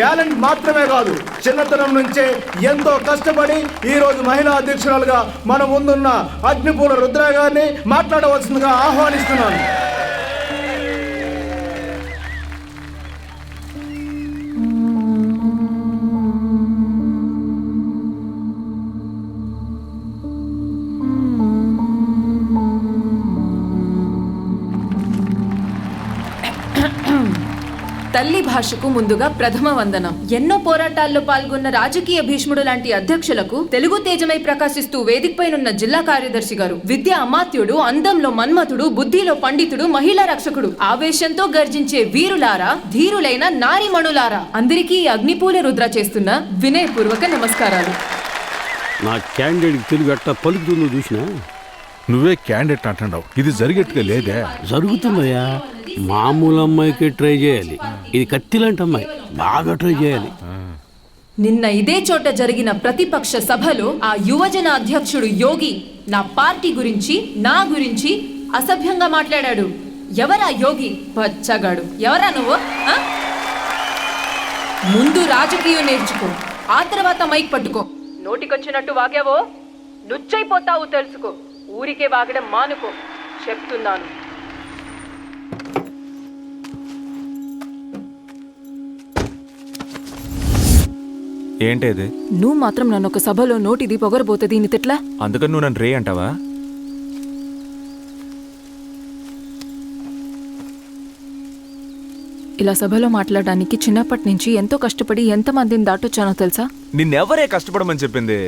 Talent మాత్రమే కాదు, చిన్నతనం నుంచే ఎంతో కష్టపడి ఈ రోజు మహిళా అధ్యక్షురాలుగా మన ముందున్న అగ్నిపూల రుద్ర గారిని మాట్లాడవలసిందిగా ఆహ్వానిస్తున్నాను. తల్లి భాషకు ముందుగా ప్రథమ వందనం. ఎన్నో పోరాటాల్లో పాల్గొన్న రాజకీయ భీష్ముడు లాంటి అధ్యక్షులకు తెలుగు తేజమై ప్రకాశిస్తూ వేదికపైనున్న జిల్లా కార్యదర్శి గారు, విద్యా అమాత్యుడు, అందంలో మన్మథుడు, బుద్ధిలో పండితుడు, మహిళా రక్షకుడు, ఆవేశంతో గర్జించే వీరులారా, ధీరులైన నారీమణులారా, అందరికీ అగ్నిపూల రుద్ర చేస్తున్న వినయపూర్వక నమస్కారాలు. నా క్యాండిడేట్ తెలుగు అట్ట పలుకుతుందో చూసినా? నువ్వే క్యాండిడేట్ అంటున్నావు, ఇది జరిగేట్టుగా లేదే. జరుగుతుందయ్యా, మామూలు అమ్మాయికి ట్రై చేయాలి, ఇది కత్తిలాంటి అమ్మాయి, బాగా ట్రై చేయాలి. నిన్న ఇదే చోట జరిగిన ప్రతిపక్ష సభలో ఆ యువజన అధ్యక్షుడు యోగి నా పార్టీ గురించి, నా గురించి అసభ్యంగా మాట్లాడాడు. ఎవరా యోగి? పచ్చగాడు. ఎవరా నువ్వు? ముందు రాజకీయం నేర్చుకో, ఆ తర్వాత మైక్ పట్టుకో. నోటికొచ్చినట్టు వాగావో నుచ్చైపోతావు, తెలుసుకో. ఊరికే వాగడం మానుకో, చెప్తున్నాను. ఏంటేది? నువ్వు మాత్రం నన్ను ఒక సభలో నోటిది పొగరబోతుంది ఇన్ని తిట్లా? అందుకని నువ్వు నన్ను రే అంటావా? ఇలా సభలో మాట్లాడడానికి చిన్నప్పటి నుంచి ఎంతో కష్టపడి ఎంతమందిని దాటొచ్చానో తెలుసా? నిన్నెవరే కష్టపడమని చెప్పింది?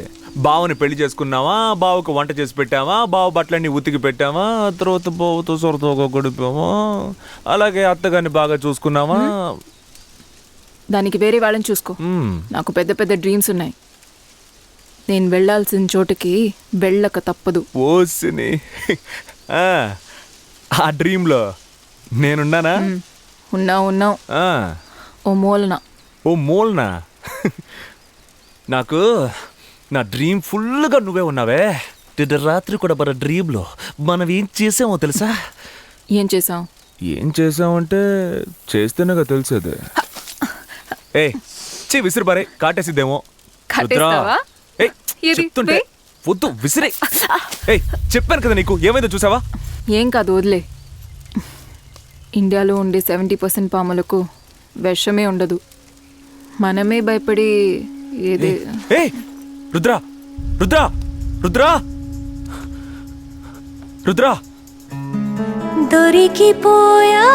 బావుని పెళ్లి చేసుకున్నావా, బావుకు వంట చేసి పెట్టావా, బావు బట్టలన్నీ ఉతికి పెట్టావా, తర్వాత బావుతో సొరతో గడిపావా, అలాగే అత్తగారిని బాగా చూసుకున్నావా? దానికి వేరే వాళ్ళని చూసుకో. నాకు పెద్ద పెద్ద డ్రీమ్స్ ఉన్నాయి. నేను వెళ్లాల్సిన చోటుకి వెళ్ళక తప్పదు. ఓసిని, ఆ డ్రీమ్లో నేనున్నానా? ఉన్నావు. ఓ మూలన. నాకు నా డ్రీమ్ ఫుల్గా నువ్వే ఉన్నావే. రాత్రి కూడా మన డ్రీమ్లో మనం ఏం చేసామో తెలుసా? ఏం చేసాం? ఏం చేసామంటే చేస్తేనేగా తెలిసేది. విసిరి బారే, కాటేసిద్దేమో. చెప్తుంటే వద్దు, విసిరే. చెప్పాను కదా నీకు, ఏమైందో చూసావా? ఏం కాదు, వదిలే. ఇండియాలో ఉండే 70% పాములకు విషమే ఉండదు. మనమే భయపడి ఏదే. రుద్రా రుద్రా రుద్రా రుద్రా దొరికిపోయా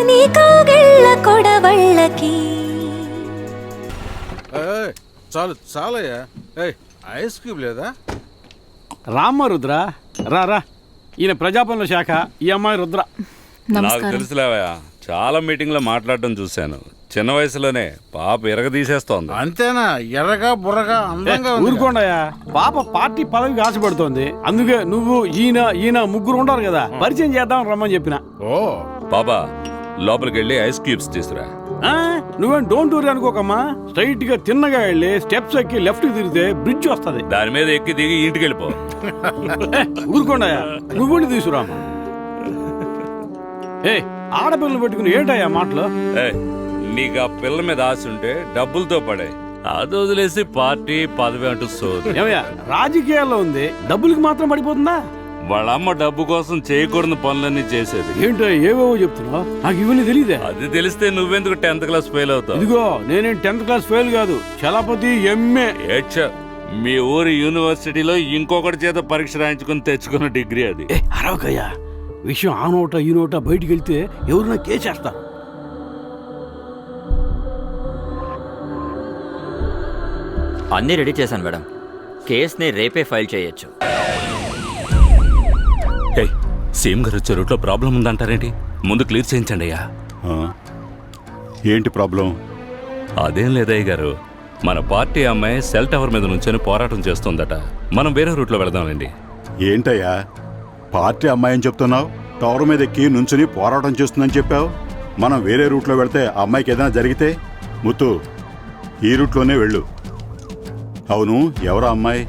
నీ కౌగిళ్ళ కొడవళ్ళకి. చాలయ్యా, ఐస్ క్యూబ్ లేదా? రామ్మ రుద్ర, రా. ఈయన ప్రజాపనుల శాఖ, ఈ అమ్మాయి రుద్ర. నాకు తెలుసులేవయ్యా, చాలా మీటింగ్లో మాట్లాడటం చూశాను. చిన్న వయసులోనే పాప ఎరగదీసేస్తోంది. అంతేనా? ఎర్రగా బుర్రగా అందంగా. ఊరుకోండయా, పాప పార్టీ పదవికి ఆశపడుతోంది. అందుకే నువ్వు ఈయన ముగ్గురు ఉంటారు కదా, పరిచయం చేద్దాం రమ్మని చెప్పిన. ఓ బాబా, లోపలికి వెళ్ళి ఐస్ క్యూబ్స్ తీసుకురా. నువ్వేం డోంట్ వరీ అనుకోకమ్మా. స్ట్రైట్ గా తిన్నగా వెళ్ళి స్టెప్స్ ఎక్కి లెఫ్ట్ తిరిగితే బ్రిడ్జ్ వస్తుంది. దాని మీద ఎక్కి దిగి ఇంటికి వెళ్ళిపో. ఊరుకోండయా, నువ్వు తీసుకురామా. ఆడపిల్లలు పెట్టుకుని ఏంటయ్యా మాటలు? నీకు ఆ పిల్ల మీద ఆశ ఉంటే డబ్బులతో పడే, అది వదిలేసి పార్టీ పదవి అంటూ సోదు. ఏమయ్యా, రాజకీయాల్లో ఉంది, డబ్బులకి మాత్రం పడిపోతుందా? వాళ్ళ అమ్మ డబ్బు కోసం చేయకూడని పనులన్నీ చేసేది. ఏంటో ఏవేవో చెప్తున్నావు, నాకు ఇవన్నీ తెలియదే. అది తెలిస్తే నువ్వెందుకు 10th క్లాస్ ఫెయిల్ అవుతావు? ఇదిగో నేనేం 10th క్లాస్ ఫెయిల్ కాదు, చలపతి MA. మీ ఊరి యూనివర్సిటీలో ఇంకొకటి చేత పరీక్ష రాయించుకుని తెచ్చుకున్న డిగ్రీ అది. అరవకయ్యా, విషయం ఆ నోట ఈ నోట బయటికి వెళ్తే ఎవరైనా కేసేస్తారు. అన్నీ రెడీ చేశాను మేడం, కేసుని రేపే ఫైల్ చేయొచ్చు. సీఎం గారు వచ్చే రూట్లో ప్రాబ్లం ఉందంటారేంటి? ముందు క్లియర్ చేయించండి అయ్యా. ఏంటి ప్రాబ్లం? అదేం లేదయ్య గారు, మన పార్టీ అమ్మాయి సెల్ టవర్ మీద నుంచొని పోరాటం చేస్తుందట. మనం వేరే రూట్లో వెళదామండి. ఏంటయ్యా, పార్టీ అమ్మాయి అని చెప్తున్నావు, టవర్ మీద ఎక్కి నుంచుని పోరాటం చేస్తుందని చెప్పావు. మనం వేరే రూట్లో వెళితే అమ్మాయికి ఏదైనా జరిగితే? ముత్తు, ఈ రూట్లోనే వెళ్ళు. అవును, ఎవరా అమ్మాయి?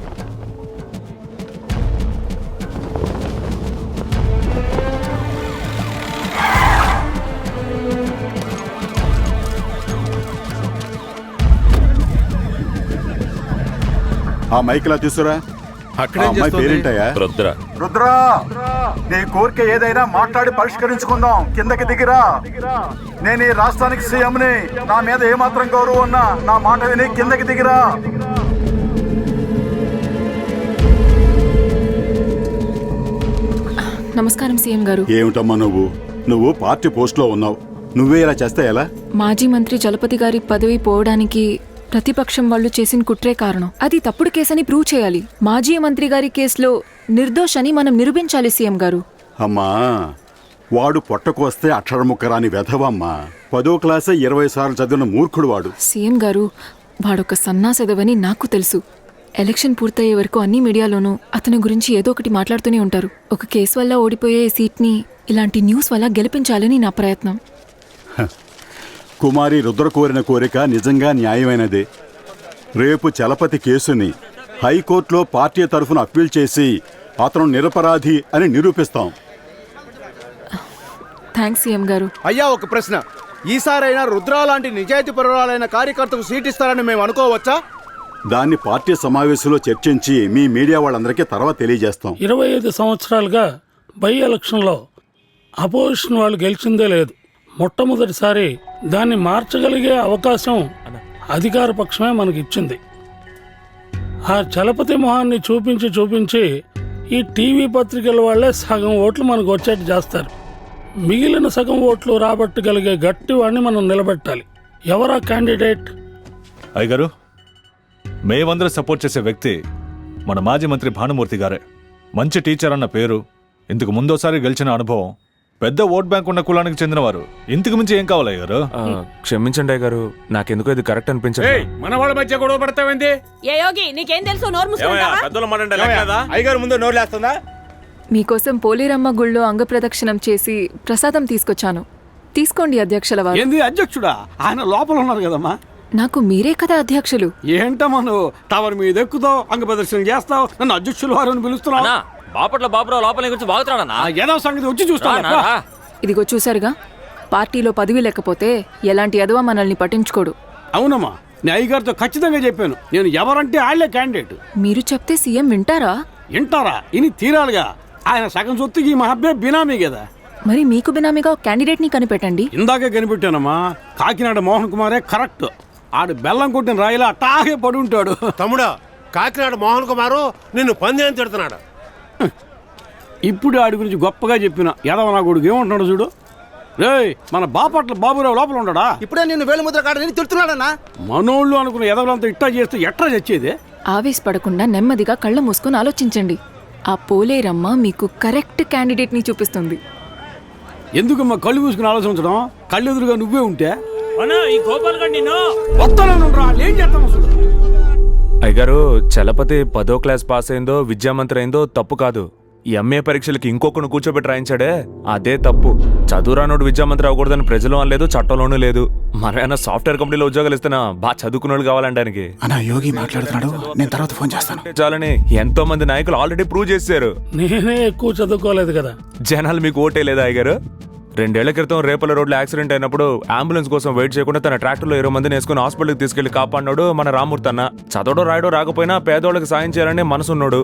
ఆ మైక్ లా తీసుకురా. ఆ అమ్మాయి పేరేంటయ్యా? రుద్ర. రుద్రా, నీ కోరిక ఏదైనా మాట్లాడి పరిష్కరించుకుందాం. కిందకి దిగిరా. నేను ఈ రాష్ట్రానికి సీఎంని. నా మీద ఏమాత్రం గౌరవం ఉన్నా నా మాట విని కిందకి దిగిరా. నమస్కారం సీఎం గారు. ఏమిటమ్మా నువ్వు పార్టీ పోస్ట్ లో ఉన్నావు. నువ్వే ఇలా చేస్తే ఎలా? మాజీ మంత్రి చలపతి గారి పదవి పోవడానికి ప్రతిపక్షం వాళ్ళు చేసిన కుట్రే కారణం. అది తప్పుడు కేసని ప్రూవ్ చేయాలి. మాజీ మంత్రి గారి కేసులో నిర్దోషని మనం నిరూపించాలి సీఎం గారు. అమ్మా, వాడు పొట్టకొస్తే అక్షరముక్కరాని వెధవమ్మా. 10వ క్లాసే 20 సార్లు చదివిన మూర్ఖుడు వాడు. సీఎం గారు, వాడొక సన్నాసెదవని నాకు తెలుసు. ఎలక్షన్ పూర్తయ్యే వరకు అన్ని మీడియాలోనూ అతని గురించి ఏదో ఒకటి మాట్లాడుతూనే ఉంటారు. ఒక కేసు వల్ల ఓడిపోయే సీట్ని ఇలాంటి న్యూస్ వల్ల గెలిపించాలని నా ప్రయత్నం. కుమారి రుద్ర కోరిన కోరిక నిజంగా న్యాయమైనదే. రేపు చలపతి కేసుని హైకోర్టులో పార్టీ తరఫున అప్పీల్ చేసి అతను నిరపరాధి అని నిరూపిస్తాం. థ్యాంక్స్ సీఎం గారు. అయ్యా, ఒక ప్రశ్న. ఈసారైనా రుద్రా లాంటి నిజాయితీ పరురాలైన కార్యకర్తకు సీట్ ఇస్తారని మేము అనుకోవచ్చా? దాన్ని పార్టీ సమావేశంలో చర్చించి మీ మీడియా వాళ్ళందరికీ తర్వాత తెలియజేస్తాం. 25 సంవత్సరాలుగా బై ఎలక్షన్లో అపోజిషన్ వాళ్ళు గెలిచిందే లేదు. మొట్టమొదటిసారి దాన్ని మార్చగలిగే అవకాశం అధికార పక్షమే మనకిచ్చింది. ఆ చలపతి మొహాన్ని చూపించి ఈ టీవీ పత్రికల వాళ్ళే సగం ఓట్లు మనకు వచ్చేట్టు చేస్తారు. మిగిలిన సగం ఓట్లు రాబట్టగలిగే గట్టి వాడిని మనం నిలబెట్టాలి. ఎవరా క్యాండిడేట్? అయ్యగారు, మేమందరూ సపోర్ట్ చేసే వ్యక్తి మన మాజీ మంత్రి భానుమూర్తి గారే. మంచి టీచర్ అన్న పేరు, ఇంతకు ముందోసారి గెలిచిన అనుభవం, పెద్ద ఓట్ బ్యాంక్ ఉన్న కులానికి చెందినవారు. ఇంతకు మించి ఏం కావాలి అయ్యగారు? క్షమించండి అయ్యగారు, నాకెందుకో ఇది కరెక్ట్ అనిపించండి. మన వాళ్ళ మధ్య గొడవ పడతావేంది? ఏ యోగి, నీకేం తెలుసు? నోరు మూసుకుంటావా? అయ్యగారు ముందు నోరు లేస్తుందా? మీకోసం పోలేరమ్మ గుళ్ళో అంగప్రదక్షిణం చేసి ప్రసాదం తీసుకొచ్చాను. తీసుకోండి అధ్యక్షుల వారు. ఏంది అధ్యక్షుడా? ఆయన లోపల ఉన్నారు కదమ్మా. నాకు మీరే కదా అధ్యక్షులు. ఏంటమ్మా నువ్వు టవర్ మీద ఎక్కుతావు, అంగ ప్రదర్శన చేస్తావు, నన్ను అధ్యక్షులు వారు అని పిలుస్తున్నావు. బాపట్ల బాబురావు లోపల గురించి బాగుతున్నాడన్నా. ఏదో సంగతి వచ్చి చూస్తాను. ఇదిగో చూసారుగా, పార్టీలో పదవి లేకపోతే ఎలాంటి ఎదవ మనల్ని పట్టించుకోడు. అవునమ్మా, నీ అయ్యగారితో ఖచ్చితంగా చెప్పాను. నేను ఎవరంటే ఆళ్లే క్యాండిడేట్. మీరు చెప్తే సీఎం వింటారా? వింటారా? ఇని తీరాలిగా. ఆయన సగం సొత్తుకి మా అబ్బాయి బినామీ కదా. మరి మీకు బినామీగా క్యాండిడేట్ ని కనిపెట్టండి. ఇందాకే కనిపెట్టానమ్మా. కాకినాడ మోహన్ కుమారే కరెక్ట్. ఆడు బెల్లం కొట్టిన రాయిలా అట్టాగే పడి ఉంటాడు. తమ్ముడా, కాకినాడ మోహన్ కుమారు నిన్ను పంది అని తిడుతున్నాడు. ఇప్పుడు ఆడి గురించి గొప్పగా చెప్పిన ఎదవ నా కొడుకు ఏమంటున్నాడు చూడు. రేయ్, మన బాపట్ల బాబురావు లోపల ఉండడా? ఇప్పుడే నిన్ను వేలుముద్ర కాడని తిడుతున్నాడన్నా. మనోళ్ళు అనుకున్న ఎదవలంతా ఇట్టా చేస్తే ఎట్లా చచ్చేది? ఆవేశపడకుండా నెమ్మదిగా కళ్ళు మూసుకొని ఆలోచించండి. ఆ పోలేరమ్మ మీకు కరెక్ట్ క్యాండిడేట్ ని చూపిస్తుంది. ఎందుకమ్మా కళ్ళు మూసుకుని ఆలోచించడం? కళ్ళు ఎదురుగా నువ్వే ఉంటే అయ్యగారు, చలపతి 10వ క్లాస్ పాస్ అయిందో విద్యామంత్రి అయిందో తప్పు కాదు. ఈ ఎంఏ పరీక్షలకి ఇంకొకను కూర్చోబెట్టి రాయించాడే, అదే తప్పు. చదువురానోడు విద్యామంత్రి అవ్వకూడదని ప్రజలు అనలేదు, చట్టంలోనూ లేదు. మరైనా సాఫ్ట్వేర్ కంపెనీలో ఉద్యోగాలు ఇస్తున్నా బాగా చదువుకున్నోళ్ళు కావాలంటానికి. యోగి మాట్లాడుతున్నాడు, నేను తర్వాత ఫోన్ చేస్తాను. చాలని ఎంతో మంది నాయకులు ఆల్రెడీ ప్రూవ్ చేశారు. నేనే ఎక్కువ చదువుకోలేదు కదా. జనాలు మీకు ఓటే లేదా అయ్యగారు? 2 ఏళ్ల క్రితం రేపల రోడ్లో యాక్సిడెంట్ అయినప్పుడు అంబులెన్స్ కోసం వెయిట్ చేయకుండా తన ట్రాక్టర్లో 20 మందిని వేసుకుని హాస్పిటల్కి తీసుకెళ్లి కాపాడినాడు మన రామూర్తి అన్న. చదవడో రాయడో రాకపోయినా పేదోళ్ళకి సాయం చేయాలనే మనసున్నాడు.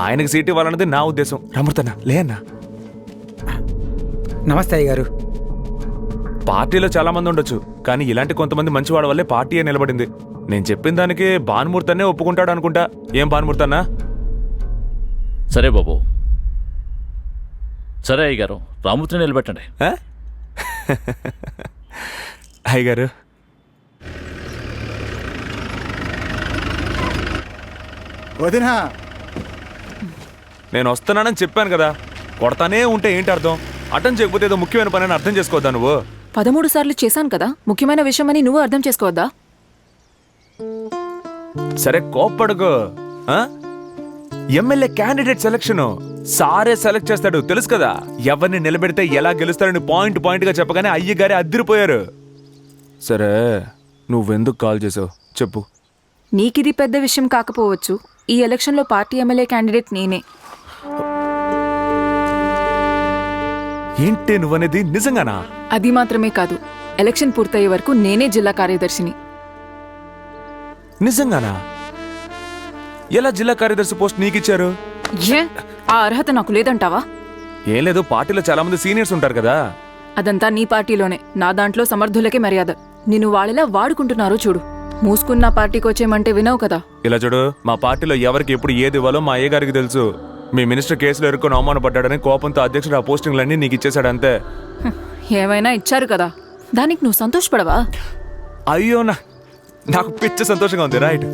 ఆయనకి సీట్ ఇవ్వాలన్నది నా ఉద్దేశం. రామూర్తి అన్న, లే అన్న. నమస్తే అయ్యగారు. పార్టీలో చాలా మంది ఉండొచ్చు, కానీ ఇలాంటి కొంతమంది మంచివాడ వల్లే పార్టీ నిలబడింది. నేను చెప్పిన దానికి భానుమూర్తి అన్నే ఒప్పుకుంటాడు అనుకుంటా. ఏం భానుమూర్తి అన్న? సరే బాబు, సరే అయ్యగారు, రామూర్తిని నిలబెట్టండి. అయ్యగారు, వదినా, నేను వస్తున్నానని చెప్పాను కదా. కొడతానే ఉంటే ఏంటి అర్థం? అటెండ్ చేయకపోతే ఏదో ముఖ్యమైన పని అని అర్థం చేసుకోవద్దా నువ్వు? 13 సార్లు చేశాను కదా, ముఖ్యమైన విషయం అని నువ్వు అర్థం చేసుకోవద్దా? సరే కోప్పడుకో. ఎమ్మెల్యే క్యాండిడేట్ సెలక్షన్ సారే సెలెక్ట్ చేస్తాడు, తెలుసు కదా. ఎవరిని నిలబెడితే ఎలా గెలుస్తారని పాయింట్ గా చెప్పగానే అయ్యగారే అద్దరిపోయారు. సరే, నువ్వెందుకు కాల్ చేసావు చెప్పు. నీకిది పెద్ద విషయం కాకపోవచ్చు, ఈ ఎలక్షన్లో పార్టీ ఎమ్మెల్యే క్యాండిడేట్ నేనే. ఏంటి నువ్వనేది? నిజంగానా? అది మాత్రమే కాదు, ఎలక్షన్ పూర్తయ్యే వరకు నేనే జిల్లా కార్యదర్శిని. నిజంగానా? ఎలా జిల్లా కార్యదర్శి పోస్ట్ నీకు ఇచ్చారు? ఏ ఆ అర్హత నాకు లేదంటావా? ఏం లేదు, పార్టీలో చాలా మంది సీనియర్స్ ఉంటారు కదా. అదంతా నీ పార్టీలోనే, నా దాంట్లో సమర్థులకే మర్యాద. నిన్ను వాళ్ళెలా వాడుకుంటున్నారో చూడు. మూసుకున్న పార్టీకి వచ్చేయమంటే వినవు కదా. ఇలా చూడు, మా పార్టీలో ఎవరికి ఎప్పుడు ఏది ఇవ్వాలో మా అయ్య గారికి తెలుసు. మీ మినిస్టర్ కేసులో ఎరుకొని అవమానపడ్డాడని కోపంతో అధ్యక్షుడు ఆ పోస్టింగ్లన్నీ నీకు ఇచ్చేశాడు అంతే. ఏమైనా ఇచ్చారు కదా, దానికి నువ్వు సంతోషపడవా? అయ్యో నాకు పిచ్చ సంతోషంగా ఉంది. రైట్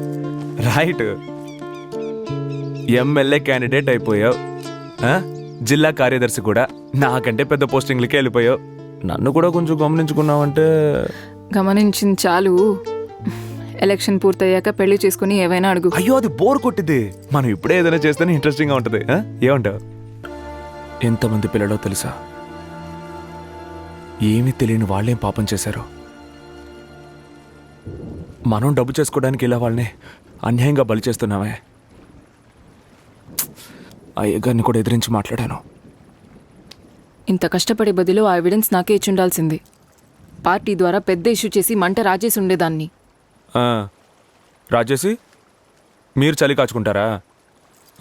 రైట్, ఎమ్మెల్యే క్యాండిడేట్ అయిపోయావు, జిల్లా కార్యదర్శి కూడా, నాకంటే పెద్ద పోస్టింగ్లకి వెళ్ళిపోయావు. నన్ను కూడా కొంచెం గమనించుకున్నావంటే. గమనించింది చాలు. ఎలక్షన్ పూర్తయ్యాక పెళ్లి చేసుకుని ఏవైనా అడుగు. అయ్యో అది బోర్ కొట్టింది. మనం ఇప్పుడే ఏదైనా చేస్తేనే ఇంట్రెస్టింగ్ గా ఉంటది. ఏమంటావు? ఎంతమంది పిల్లడో తెలుసా? ఏమీ తెలియని వాళ్ళేం పాపం చేశారు. మనం డబ్బు చేసుకోవడానికి ఇలా వాళ్ళని అన్యాయంగా బలి చేస్తున్నామే. అయ్యగారిని కూడా ఎదిరించి మాట్లాడాను. ఇంత కష్టపడే బదిలో ఆ ఎవిడెన్స్ నాకే ఇచ్చుండాల్సింది. పార్టీ ద్వారా పెద్ద ఇష్యూ చేసి మంట రాజేసి ఉండేదాన్ని. రాజేసి మీరు చలి కాచుకుంటారా?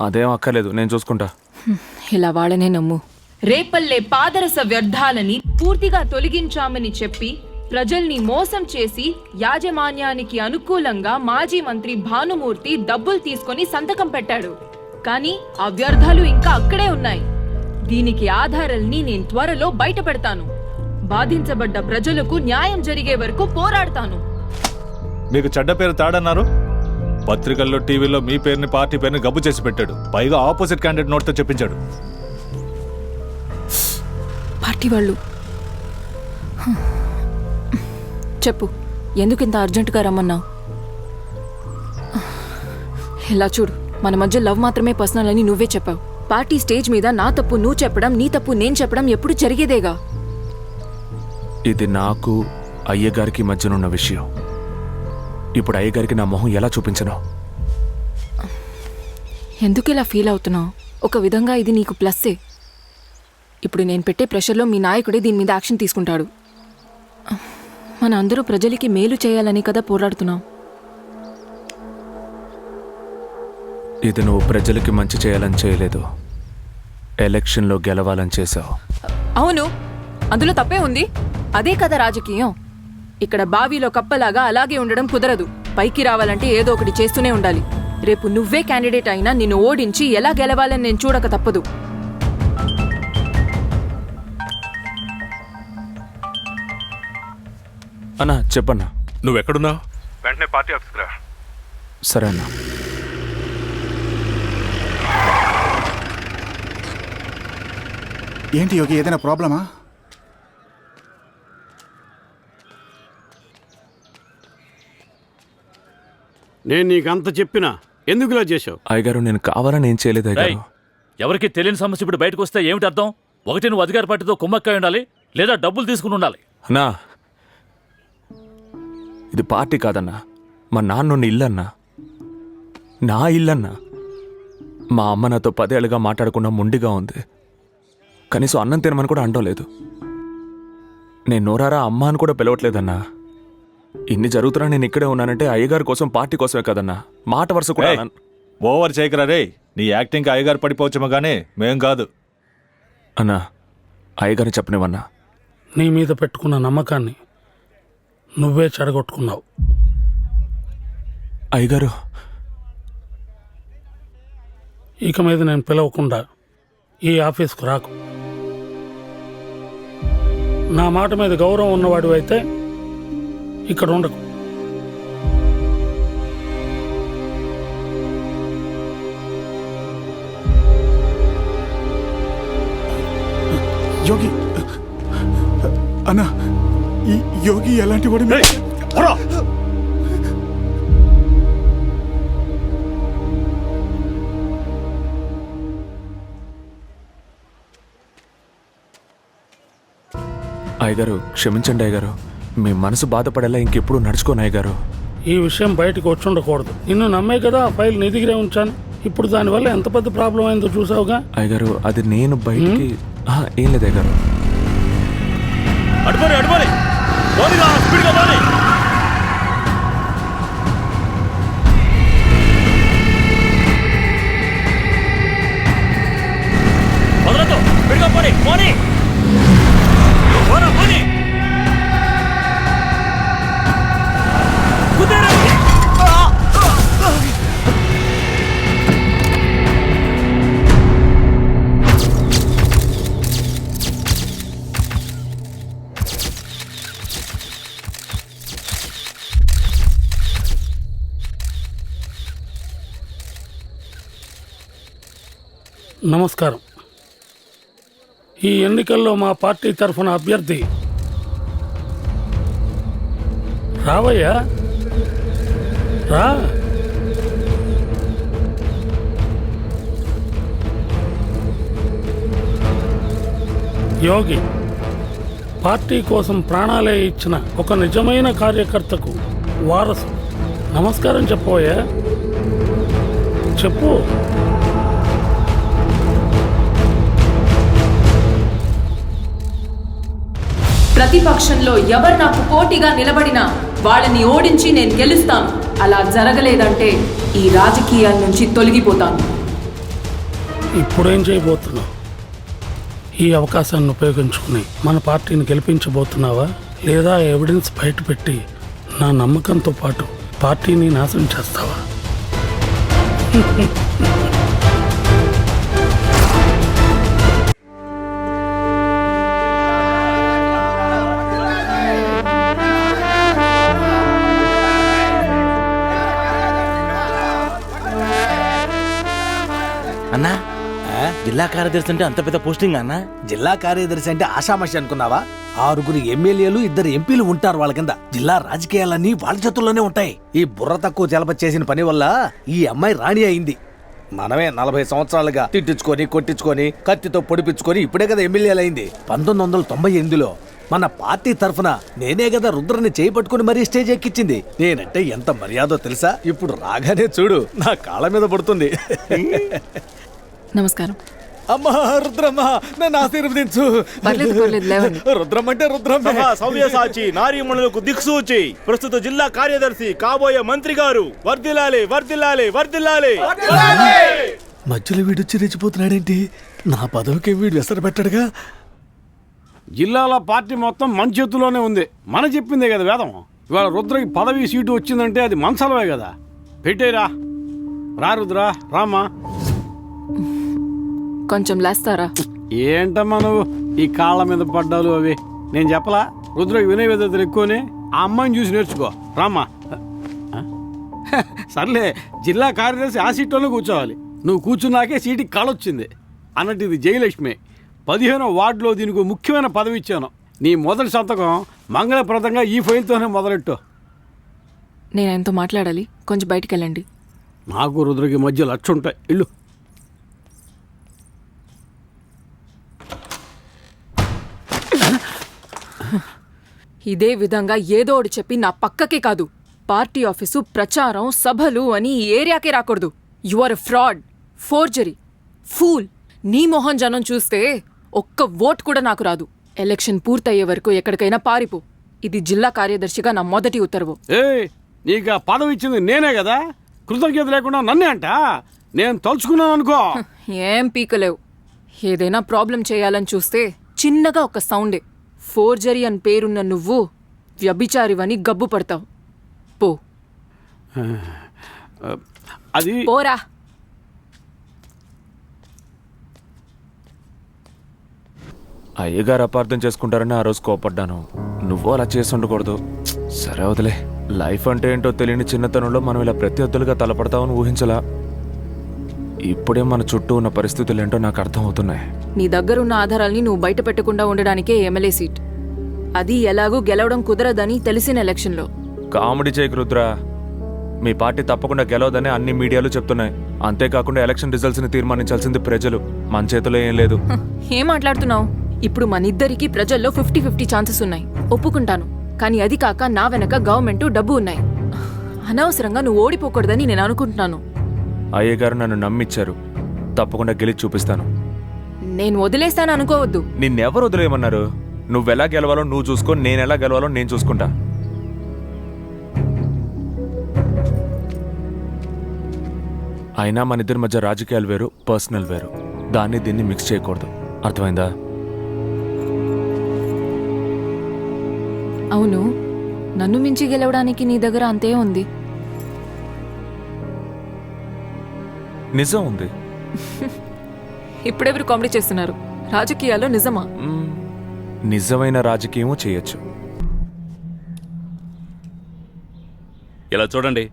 అదేం అక్కర్లేదు, నేను చూసుకుంటా. ఇలా వాళ్ళనే నమ్ము. రేపల్లే పాదరస వ్యర్థాలని పూర్తిగా తొలగించామని చెప్పి ప్రజల్ని మోసం చేసి యాజమాన్యానికి అనుకూలంగా మాజీ మంత్రి భానుమూర్తి డబ్బులు తీసుకొని సంతకం పెట్టాడు. కానీ ఆ వ్యర్థాలు ఇంకా అక్కడే ఉన్నాయి. దీనికి ఆధారాల్ని నేను త్వరలో బయట పెడతాను. బాధించబడ్డ ప్రజలకు న్యాయం జరిగే వరకు పోరాడతాను. మీకు చెడ్డ పేరు తాడన్నారు. పత్రికల్లో టీవీలో మీ పేరుని పార్టీ పేరుని గబ్బు చేసి పెట్టాడు. పైగా ఆపోజిట్ క్యాండిడేట్ నోట్తో చెప్పించాడు. పార్టీ వాళ్ళు చెప్పు, ఎందుకు ఇంత అర్జెంటుగా రమ్మన్నావు? ఇలా చూడు, మన మధ్య లవ్ మాత్రమే పర్సనల్ అని నువ్వే చెప్పావు. పార్టీ స్టేజ్ మీద నా తప్పు నువ్వు చెప్పడం, నీ తప్పు నేను చెప్పడం ఎప్పుడు జరిగేదేగా. ఇది నాకు అయ్యగారికి మధ్యనున్న విషయం. ఇప్పుడు అయ్యగారికి నా మొహం ఎలా చూపించను? ఎందుకు ఇలా ఫీల్ అవుతున్నావు? ఒక విధంగా ఇది నీకు ప్లస్సే. ఇప్పుడు నేను పెట్టే ప్రెషర్లో మీ నాయకుడే దీని మీద యాక్షన్ తీసుకుంటాడు. మన అందరూ ప్రజలకి మేలు చేయాలని కదా పోరాడుతున్నాం. ఇది నువ్వు ప్రజలకి మంచి చేయాలని చేయలేదు, ఎలక్షన్లో గెలవాలని చేశావు. అవును, అందులో తప్పే ఉంది. అదే కదా రాజకీయం. ఇక్కడ బావిలో కప్పలాగా అలాగే ఉండడం కుదరదు. పైకి రావాలంటే ఏదో ఒకటి చేస్తూనే ఉండాలి. రేపు నువ్వే క్యాండిడేట్ అయినా నిన్ను ఓడించి ఎలా గెలవాలని నేను చూడక తప్పదు. అన్నా చెప్పన్నా. నువ్వెక్కడున్నావు? వెంటనే పార్టీ ఆఫీస్కి రా. సరే అన్నా. ఏంటి యోగి, ఏదైనా ప్రాబ్లమా? నేను నీకంత చెప్పినా ఎందుకు ఇలా చేశావు? అయ్యగారు నేను కావాలని ఏం చేయలేదు అయ్యగారు. ఎవరికి తెలియని సమస్య ఇప్పుడు బయటకు వస్తే ఏమిటి అర్థం? ఒకటి నువ్వు అధికార పార్టీతో కుమ్మక్కై ఉండాలి, లేదా డబ్బులు తీసుకుని ఉండాలి. అన్నా ఇది పార్టీ కాదన్నా, మా నాన్న ఇల్లన్నా, నా ఇల్లన్నా. మా అమ్మ నాతో 10 ఏళ్ళుగా మాట్లాడకుండా మొండిగా ఉంది. కనీసం అన్నం తినమని కూడా అంటలేదు. నేను నోరారా అమ్మ అని కూడా పిలవట్లేదన్నా. ఇన్ని జరుగుతున్నా నేను ఇక్కడే ఉన్నానంటే అయ్యగారి కోసం, పార్టీ కోసమే కదన్నా. మాట వరుస కూడా ఓవర్ చేయకరా రే. నీ యాక్టింగ్కి అయ్యగారు పడిపోవచ్చేమో కానీ మేం కాదు. అన్నా అయ్యగారిని చెప్పనివన్నా. నీ మీద పెట్టుకున్న నమ్మకాన్ని నువ్వే చెడగొట్టుకున్నావు. అయ్యగారు ఇక మీద నేను పిలవకుండా ఈ ఆఫీస్కు రాకు. నా మాట మీద గౌరవం ఉన్నవాడు అయితే ఇక్కడ ఉండకు. యోగి అన్నా, ఈ యోగి ఎలాంటి వాడు? అయ్యగారు క్షమించండి అయ్యగారు. మీ మనసు బాధపడేలా ఇంకెప్పుడు నడుచుకోను అయ్యగారు. ఈ విషయం బయటకు వచ్చి ఉండకూడదు. నిన్ను నమ్మే కదా ఆ ఫైల్ నీ దగ్గరే ఉంచాను. ఇప్పుడు దానివల్ల ఎంత పెద్ద ప్రాబ్లం అయిందో చూసావుగా. అయ్యగారు అది నేను బయటికి ఏం లేదు అయ్యగారు. నమస్కారం. ఈ ఎన్నికల్లో మా పార్టీ తరఫున అభ్యర్థి రావయ్యా, రా. యోగి పార్టీ కోసం ప్రాణాలే ఇచ్చిన ఒక నిజమైన కార్యకర్తకు వారసు. నమస్కారం చెప్పవయ్యా, చెప్పు. ప్రతిపక్షంలో ఎవరు నాకు పోటీగా నిలబడినా వాళ్ళని ఓడించి నేను గెలుస్తాను. అలా జరగలేదంటే ఈ రాజకీయాల నుంచి తొలగిపోతాను. ఇప్పుడేం చేయబోతున్నావు? ఈ అవకాశాన్ని ఉపయోగించుకుని మన పార్టీని గెలిపించబోతున్నావా, లేదా ఎవిడెన్స్ బయటపెట్టి నా నమ్మకంతో పాటు పార్టీని నాశనం చేస్తావా? అన్నా, జిల్లా కార్యదర్శి అంటే అంత పెద్ద పోస్టింగ్ అన్నా? జిల్లా కార్యదర్శి అంటే ఆషామాషి అనుకున్నావా? 6 ఎమ్మెల్యేలు 2 ఎంపీలు ఉంటారు వాళ్ళ కింద. జిల్లా రాజకీయాలన్నీ వాళ్ళ చేతుల్లోనే ఉంటాయి. ఈ బుర్ర తక్కువ జలప చేసిన పని వల్ల ఈ అమ్మాయి రాణి అయింది. మనమే 40 సంవత్సరాలుగా తిట్టించుకొని కొట్టించుకొని కత్తితో పొడిపించుకొని ఇప్పుడే కదా ఎమ్మెల్యేలు అయింది. 1998లో మన పార్టీ తరఫున నేనే కదా రుద్రని చేపట్టుకుని మరీ స్టేజ్ ఎక్కించింది. నేనంటే ఎంత మర్యాదో తెలుసా? ఇప్పుడు రాగానే చూడు నా కాళ్ళ మీద పడుతుంది. నమస్కారం. అమ్మా రుద్రమ్మ, నన్ను ఆశీర్వదించు. రుద్రమ్మ అంటే రుద్రమ్మ. సవ్యసాచి, నారీమణులకు దిక్సూచి, ప్రస్తుత జిల్లా కార్యదర్శి, కాబోయే మంత్రి గారు వర్ధిల్లాలి, వర్ధిల్లాలి, వర్ధిల్లాలి. మధ్యలో వీడొచ్చి రెచ్చిపోతున్నాడేంటి? నా పదవికి వీడు ఎసరు పెట్టడుగా. జిల్లాల పార్టీ మొత్తం మన చేతుల్లోనే ఉంది. మన చెప్పిందే కదా వేదం. ఇవాళ రుద్రకి పదవి సీటు వచ్చిందంటే అది మనసలవే కదా. పెట్టేరా, రా రుద్ర, రామా. కొంచెం లేస్తారా? ఏంటమ్మా నువ్వు ఈ కాళ్ళ మీద పడ్డాలు అవి? నేను చెప్పలా రుద్రకి వినయ విధతలు ఎక్కువనే? ఆ అమ్మాయిని చూసి నేర్చుకో, రామ్మా. సర్లే, జిల్లా కార్యదర్శి ఆ సీట్లోనే కూర్చోవాలి. నువ్వు కూర్చున్నాకే సీటుకి కాళ్ళొచ్చింది అన్నట్టు. ఇది జయలక్ష్మి 15వ వార్డులో దీనికి ముఖ్యమైన పదవి ఇచ్చాను. నీ మొదటి సంతకం మంగళప్రదంగా ఈ ఫైల్తోనే మొదలెట్టు. నేను ఆయనతో మాట్లాడాలి, కొంచెం బయటికి వెళ్ళండి. నాకు రుద్రకి మధ్య లక్ష ఉంటాయి, ఇల్లు. ఇదే విధంగా ఏదో ఒకటి చెప్పి నా పక్కకే కాదు, పార్టీ ఆఫీసు, ప్రచారం, సభలు అని ఈ ఏరియాకే రాకూడదు. You are a fraud, forgery, fool. నీ మొహం జనం చూస్తే ఒక్క ఓట్ కూడా నాకు రాదు. ఎలక్షన్ పూర్తయ్యే వరకు ఎక్కడికైనా పారిపో. ఇది జిల్లా కార్యదర్శిగా నా మొదటి ఉత్తర్వు. నీకు ఆ పదవి ఇచ్చింది నేనే కదా. కృతజ్ఞత లేకుండా నన్నే అంట. నేను తలుచుకున్నాను అనుకో. ఏం పీకలేవు. ఏదైనా ప్రాబ్లం చేయాలని చూస్తే చిన్నగా ఒక సౌండే. ఫోర్జరీ అని పేరున్న నువ్వు వ్యభిచారివని గబ్బు పడతావు. పో. అది పోరా. అయ్యగారు అపార్థం చేసుకుంటారని ఆ రోజు కోపడ్డాను. నువ్వు అలా చేసి ఉండకూడదు. సరే వదిలే. లైఫ్ అంటే ఏంటో తెలియని చిన్నతనంలో మనం ఇలా ప్రత్యర్థులుగా తలపడతామని ఊహించలా. ఇప్పుడే మన చుట్టూ ఉన్న పరిస్థితులు ఏంటో నాకు అర్థం అవుతున్నాయి. నీ దగ్గరున్న ఆధారాల్ని నువ్వు బయట పెట్టకుండా ఉండడానికే ఎమ్మెల్యే సీట్. అది ఎలాగూ గెలవడం కుదరదని తెలిసిన ఎలక్షన్లో. కామెడీ చేయకు రుద్ర. మీ పార్టీ తప్పకుండా గెలవదని అన్ని మీడియాలు చెప్తున్నాయి. అంతేకాకుండా ఎలక్షన్ రిజల్ట్స్ ని తీర్మానించాల్సింది ప్రజలు. మన చేతిలో ఏం లేదు. ఏం మాట్లాడుతున్నావు? ఇప్పుడు మనిద్దరికి ప్రజల్లో 50-50 ఛాన్సెస్ ఉన్నాయి, ఒప్పుకుంటాను. కానీ అది కాక నా వెనక గవర్నమెంట్, డబ్బు ఉన్నాయి. అనవసరంగా నువ్వు ఓడిపోకూడదని నేను అనుకుంటున్నాను. అయ్యగారు నన్ను నమ్మిచ్చారు. తప్పకుండా గెలిచి చూపిస్తాను. నేను వదిలేస్తాను అనుకోవద్దు. నిన్నెవరు వదిలేయమన్నారు? నువ్వెలా గెలవాలో నువ్వు చూసుకో, నేనెలా గెలవాలో నేను చూసుకుంటా. అయినా మన ఇద్దరి మధ్య రాజకీయాలు వేరు, పర్సనల్ వేరు. దాన్ని దీన్ని మిక్స్ చేయకూడదు. అర్థమైందా? అవును, నన్ను మించి గెలవడానికి నీ దగ్గర అంతే ఉంది. నిజం ఉంది. ఇప్పుడెవరు కామెడీ చేస్తున్నారు? రాజకీయాల్లో నిజమా? నిజమైన రాజకీయము చేయొచ్చు. ఇలా చూడండి,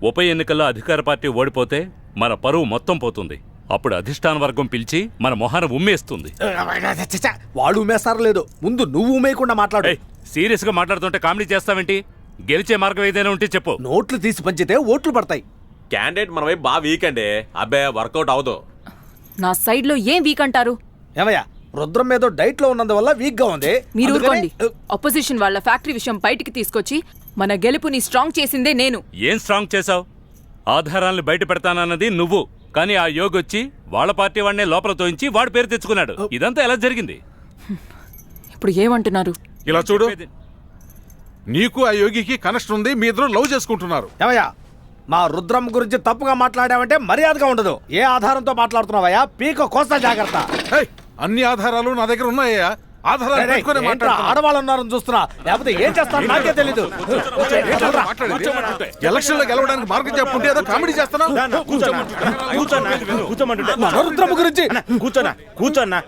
ఉప ఎన్నికల్లో అధికార పార్టీ ఓడిపోతే మన పరువు మొత్తం పోతుంది. అప్పుడు అధిష్టాన వర్గం పిలిచి మన మొహాన ఉమ్మేస్తుంది. వాడు ఉమ్మేస్తారో లేదో ముందు నువ్వు ఉమ్మేయకుండా మాట్లాడు. సీరియస్ గా మాట్లాడుతుంటే కామెడీ చేస్తావేంటి? గెలిచే మార్గం ఏదైనా ఉంటే చెప్పు. నోట్లు తీసి పంచితే ఓట్లు పడతాయి. క్యాండిడేట్ మన వైపు బాగా వీక్ అండి. అబ్బే వర్కౌట్ అవదు. నా సైడ్ లో ఏం వీక్ అంటారు? ఏమయ్యా రుద్రం మీద డైట్ లో ఉన్నందువల్ల వీక్ గా ఉంది. మీరు ఊరుకోండి. అపోజిషన్ వాళ్ళ ఫ్యాక్టరీ విషయం బయటికి తీసుకొచ్చి మన గెలుపుని స్ట్రాంగ్ చేసిందే నేను. ఏం స్ట్రాంగ్ చేసావు? ఆధారాలను బయట పెడతానన్నది నువ్వు, కానీ ఆ యోగి వచ్చి వాళ్ళ పార్టీ వాడినే లోపల తోయించి వాడు పేరు తెచ్చుకున్నాడు. ఇదంతా ఎలా జరిగింది? ఇప్పుడు ఏమంటున్నారు? ఇలా చూడు, నీకు ఆ యోగికి కనెక్షన్ ఉంది, మీ ఇద్దరు లవ్ చేసుకుంటున్నారు. ఏమయ్యా మా రుద్రం గురించి తప్పుగా మాట్లాడావంటే మర్యాదగా ఉండదు. ఏ ఆధారంతో మాట్లాడుతున్నావయ్యా? పీక కోస్తా జాగ్రత్త. అన్ని ఆధారాలు నా దగ్గర ఉన్నాయా? ఆడవాళ్ళు ఉన్నారని చూస్తున్నా, లేకపోతే ఏం చేస్తాను నాకే తెలీదు. ఎలక్షన్ లో గెలవడానికి మార్గం చెప్పుకుంటే ఏదో కామెడీ చేస్తున్నావు. రుద్రం గురించి కూర్చోన్నా.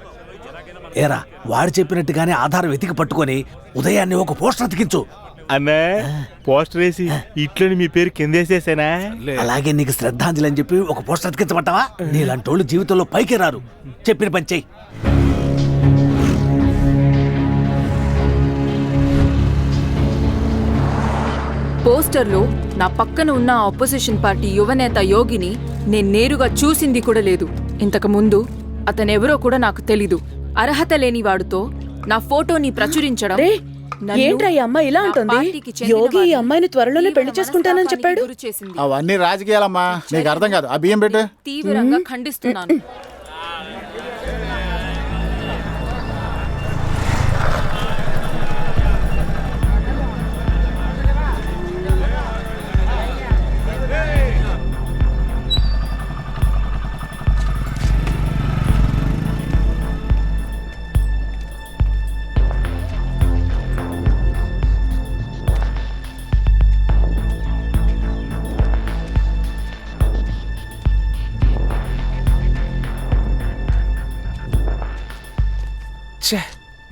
ఏరా వాడు చెప్పినట్టుగానే ఆధారం వెతికి పట్టుకొని ఉదయాన్నే ఒక పోస్టర్ అతికించు. అన్నా పోస్టర్ వేసి ఇట్లని మీ పేరు కిందేసేసానా? అలాగే నీకు శ్రద్ధాంజలి అని చెప్పి ఒక పోస్టర్ అతికించమంటావా? నీలాంటోళ్ళు జీవితంలో పైకి రారు. చెప్పిన పని చెయ్యి. పోస్టర్లో నా పక్కన ఉన్న ఆపోజిషన్ పార్టీ యువనేత యోగిని నేను నేరుగా చూసింది కూడా లేదు. ఇంతకు ముందు అతనెవరో కూడా నాకు తెలీదు. అర్హత లేని వాడితో నా ఫోటోని ప్రచురించడం. ఏంట్రా ఈ అమ్మాయి ఇలా ఉంటుంది? యోగి ఈ అమ్మాయిని త్వరలోనే పెళ్లి చేసుకుంటానని చెప్పాడు. అవన్నీ రాజకీయాలమ్మా, నీకు అర్థం కాదు. ఆ బియ్యం పెట్టు. తీవ్రంగా ఖండిస్తున్నాను.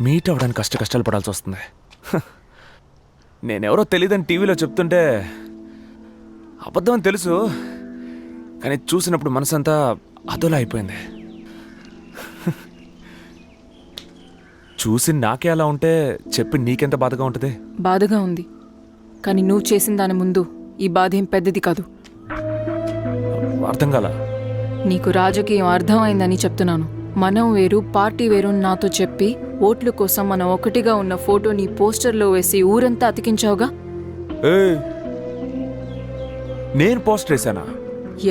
మీట్ అవ్వడానికి కష్టాలు పడాల్సి వస్తుంది. నేనెవరో తెలియదని టీవీలో చెప్తుంటే అబద్ధం అని తెలుసు, కానీ చూసినప్పుడు మనసంతా అదోలా అయిపోయింది. చూసి నాకే అలా ఉంటే చెప్పి నీకెంత బాధగా ఉంటుంది? బాధగా ఉంది, కానీ నువ్వు చేసిన దాని ముందు ఈ బాధ ఏం పెద్దది కాదు. అర్థం కాల. నీకు రాజకీయం అర్థమైందని చెప్తున్నాను. మనం వేరు పార్టీ వేరు నాతో చెప్పి ఓట్ల కోసం మనం ఒకటిగా ఉన్న ఫోటోని పోస్టర్లో వేసి ఊరంతా అతికించావుగా. నేను పోస్టర్ వేసానా?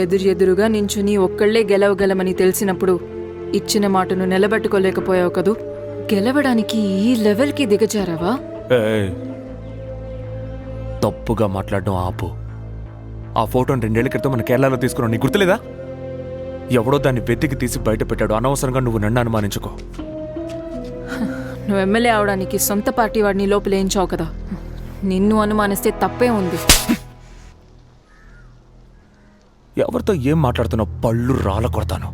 ఎదురుగా నించుని ఒక్కళ్లే గెలవగలమని తెలిసినప్పుడు ఇచ్చిన మాటను నిలబెట్టుకోలేకపోయావు కదూ. గెలవడానికి ఈ లెవెల్కి దిగజారావా? తప్పుగా మాట్లాడడం ఆపు. ఆ ఫోటోని 2 ఏళ్ల క్రితం మన కేరళలో తీసుకున్నావు, నీకు గుర్తులేదా? ఎవడో దాన్ని వెతికి తీసి బయట పెట్టాడు. అనవసరంగా నువ్వు నన్ను అనుమానించుకో. నువ్వు ఎమ్మెల్యే అవడానికి సొంత పార్టీ వాడిని లోపలేయించావు కదా. నిన్ను అనుమానిస్తే తప్పే ఉంది. ఎవరితో ఏం మాట్లాడుతున్నావు? పళ్ళు రాళ్ళ కొడతాను.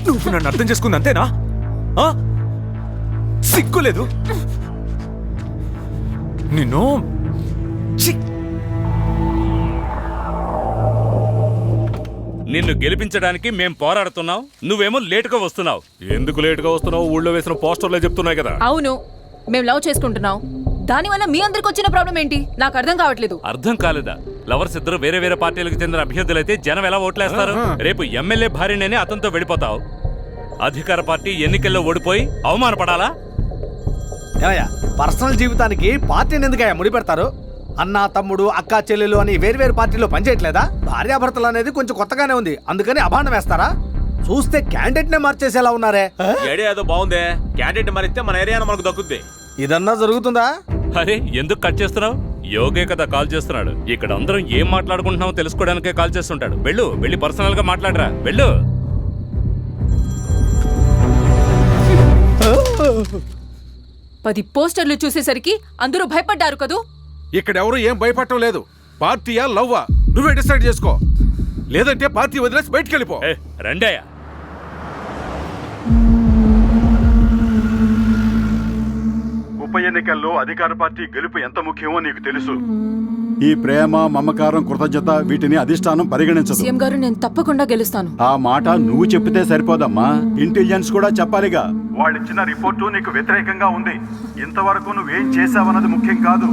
నువ్వు నన్ను అర్థం చేసుకుంది అంతేనా? సిగ్గులేదు నిన్ను. నిన్ను గెలిపించడానికి మేం పోరాడుతున్నావు, నువ్వేమో లేటుగా వస్తున్నావు. ఎందుకు లేటుగా వస్తున్నావు? ఊళ్ళో వేసిన పోస్టర్లే చెప్తున్నాయి కదా. అవును, మేము లవ్ చేసుకుంటున్నాం. దానివల్ల మీ అందరికి వచ్చిన ప్రాబ్లం ఏంటి? నాకు అర్థం కావట్లేదు. అర్థం కాలేదా? లవర్స్ ఇద్దరు వేరే వేరే పార్టీలకు చెందిన అభ్యర్థులైతే జనం ఎలా ఓట్లేస్తారు? రేపు ఎమ్మెల్యే భార్యనే అతనితో వెళ్ళిపోతావు. అధికార పార్టీ ఎన్నికల్లో ఓడిపోయి అవమానపడాలా? పర్సనల్ జీవితానికి పార్టీని ఎందుకయ్యా ముడిపెడతారు? అన్న తమ్ముడు అక్క చెల్లెలు అని వేరు పార్టీలో పనిచేయట్లేదా? భార్యాభర్తలు అనేది కొంచెం కొత్తగానే ఉంది, అందుకని అభాండం వేస్తారా? చూస్తే క్యాండిడేట్ నే మార్చేసేలా ఉన్నారే. ఐడియా ఏదో బాగుందే. క్యాండిడేట్ మారిస్తే మన ఏరియా మనకు దక్కుద్ది. ఇదన్నా జరుగుతుందా? అరే ఎందుకు కట్ చేస్తున్నావు? యోగే కదా కాల్ చేస్తున్నాడు. ఇక్కడ అందరం ఏం మాట్లాడుకుంటున్నామో తెలుసుకోవడానికే కాల్ చేస్తుంటాడు. వెళ్ళి పర్సనల్ గా మాట్లాడరా. వెళ్ళు. 10 పోస్టర్లు చూసేసరికి అందరూ భయపడ్డారు కదూ. ఇక్కడెవరు ఏం భయపడటం లేదు. పార్టీయా లవ్వా నువ్వే డిసైడ్ చేసుకో, లేదంటే పార్టీ వదిలేసి బయటికి వెళ్ళిపో. రండయ్యా. ఉప ఎన్నికల్లో అధికార పార్టీ గెలుపు ఎంత ముఖ్యమో నీకు తెలుసు. ఈ ప్రేమ మమకారం కృతజ్ఞత వీటిని అధిష్టానం పరిగణించదు. సీఎం గారు, నేను తప్పకుండా గెలుస్తాను. ఆ మాట నువ్వు చెప్పితే సరిపోదమ్మా, ఇంటెలిజెన్స్ కూడా చెప్పాలిగా. వాళ్ళు ఇచ్చిన రిపోర్టు నీకు వ్యతిరేకంగా ఉంది. ఇంతవరకు నువ్వేం చేసావన్నది ముఖ్యం కాదు.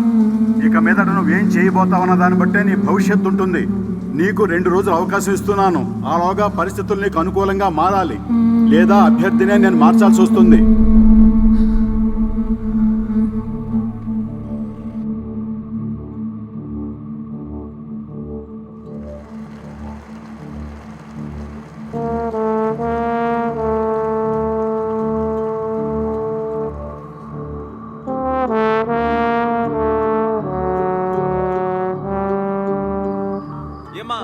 ఇక మీదట నువ్వేం చేయబోతావన్న దాన్ని బట్టే నీ భవిష్యత్తు ఉంటుంది. నీకు 2 రోజులు అవకాశం ఇస్తున్నాను. ఆలోగా పరిస్థితులు నీకు అనుకూలంగా మారాలి, లేదా అభ్యర్థినే నేను మార్చాల్సి వస్తుంది. ఏమా,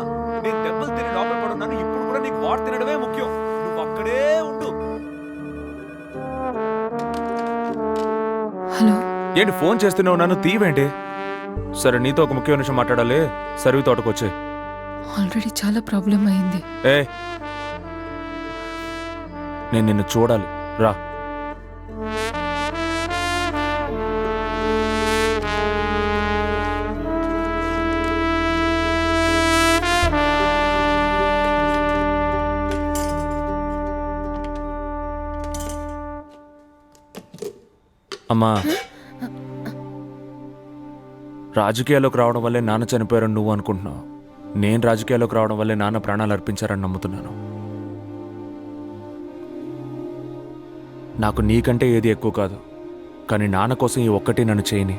నేను దెబ్బలు తిని లోపల పడున్నాను. ఇప్పుడు కూడా నీకు వాటర్ తినడమే ముఖ్యం. నువ్వు అక్కడే ఉండు. హలో. ఏంటి ఫోన్ చేస్తూనే ఉన్నాను, తీవేంటి? సరే, నీతో ఒక ముఖ్యమైన విషయం మాట్లాడాలి. సర్వీ తోటకు వచ్చే. ఆల్రెడీ చాలా ప్రాబ్లం అయింది. నేను నిన్ను చూడాలి, రా. అమ్మా, రాజకీయాల్లోకి రావడం వల్లే నాన్న చనిపోయారని నువ్వు అనుకుంటున్నావు. నేను రాజకీయాల్లోకి రావడం వల్లే నాన్న ప్రాణాలు అర్పించారని నమ్ముతున్నాను. నాకు నీకంటే ఏది ఎక్కువ కాదు, కానీ నాన్న కోసం ఈ ఒక్కటి నన్ను చేయని.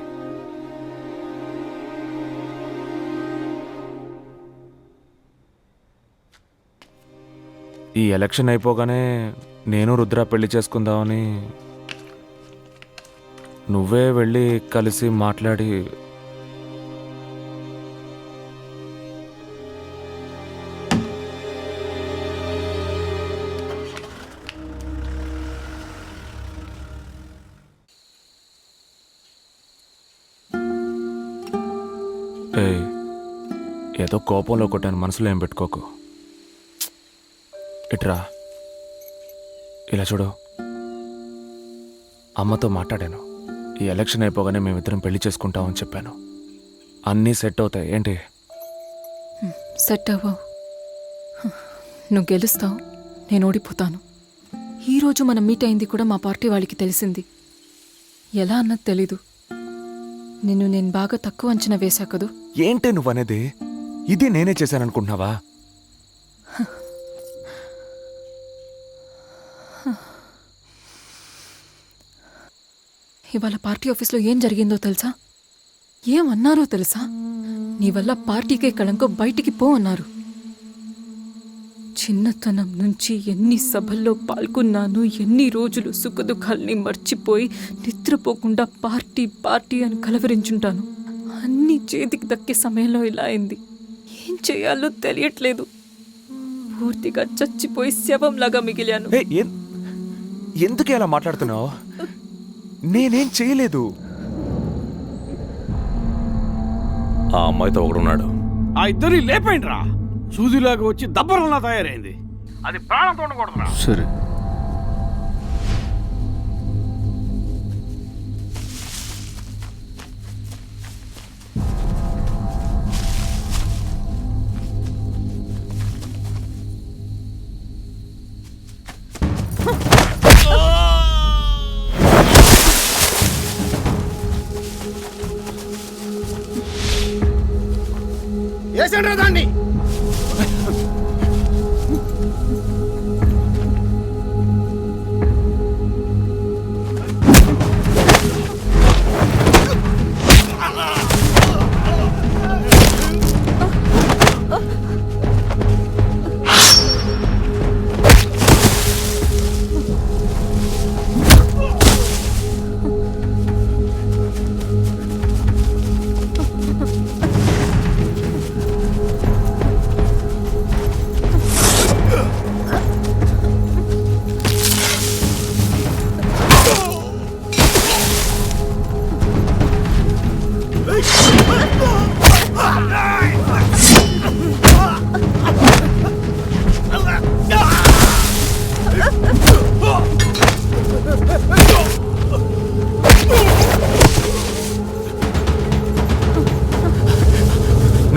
ఈ ఎలక్షన్ అయిపోగానే నేను రుద్ర పెళ్లి చేసుకుందామని, నువ్వే వెళ్ళి కలిసి మాట్లాడి ఏదో కోపంలో కొట్టాను, మనసులో ఏం పెట్టుకోకు. ఇట్రా, ఇలా చూడు. అమ్మతో మాట్లాడాను. ఈ ఎలక్షన్ అయిపోగానే మేమిద్దరం పెళ్లి చేసుకుంటామని చెప్పాను. అన్నీ సెట్ అవుతాయి. ఏంటి? సెట్ అవ్వవు. నువ్వు గెలుస్తావు, నేను ఓడిపోతాను. ఈరోజు మనం మీట్ అయింది కూడా మా పార్టీ వాళ్ళకి తెలిసింది. ఎలా అన్నది తెలీదు. నేను బాగా తక్కువ అంచనా వేశా కదూ. ఏంటే నువ్వనేది? ఇది నేనే చేశాననుకుంటున్నావా? ఇవాళ పార్టీ ఆఫీస్లో ఏం జరిగిందో తెలుసా? ఏమన్నారో తెలుసా? నీ వల్ల పార్టీకే కళంకం, బయటికి పో అన్నారు. చిన్నతనం నుంచి ఎన్ని సభల్లో పాల్గొన్నాను, ఎన్ని రోజులు సుఖదుఖాల్ని మర్చిపోయి నిద్రపోకుండా పార్టీ పార్టీ అని కలవరించుంటాను. అన్ని చేతికి దక్కే సమయంలో ఇలా అయింది. ఏం చేయాలో తెలియట్లేదు. పూర్తిగా చచ్చిపోయి శవంలాగా మిగిలాను. ఎందుకు ఇలా మాట్లాడుతున్నావు? నేనేం చేయలేదు. ఆ అమ్మాయితో ఒకడున్నాడు. ఆ ఇద్దరిని లేపండి రా. సూదిలాగా వచ్చి దబ్బరంలా తయారైంది. అది ప్రాణంతో ఉండకూడదురా. సరే. ఏసండ్రా దాన్ని.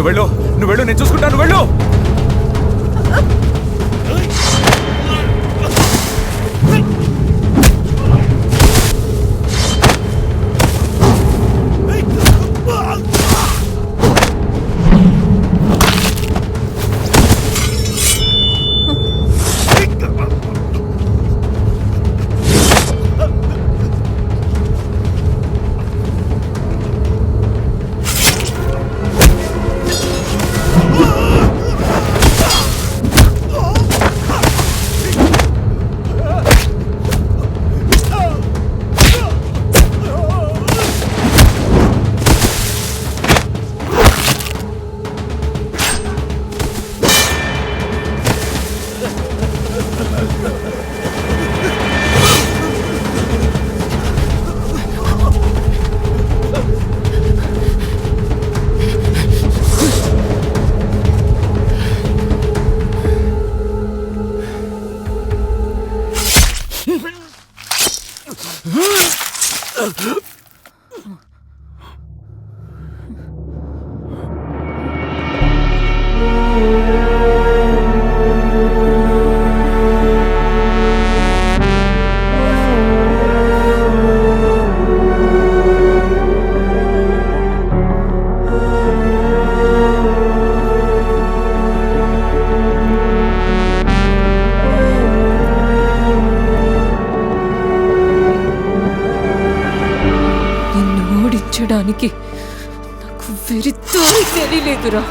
నువ్వు వెళ్ళు, నేను చూసుకుంటాను, వెళ్ళు. ఓడించడానికి నాకు వెరితో తెలియలేదురా.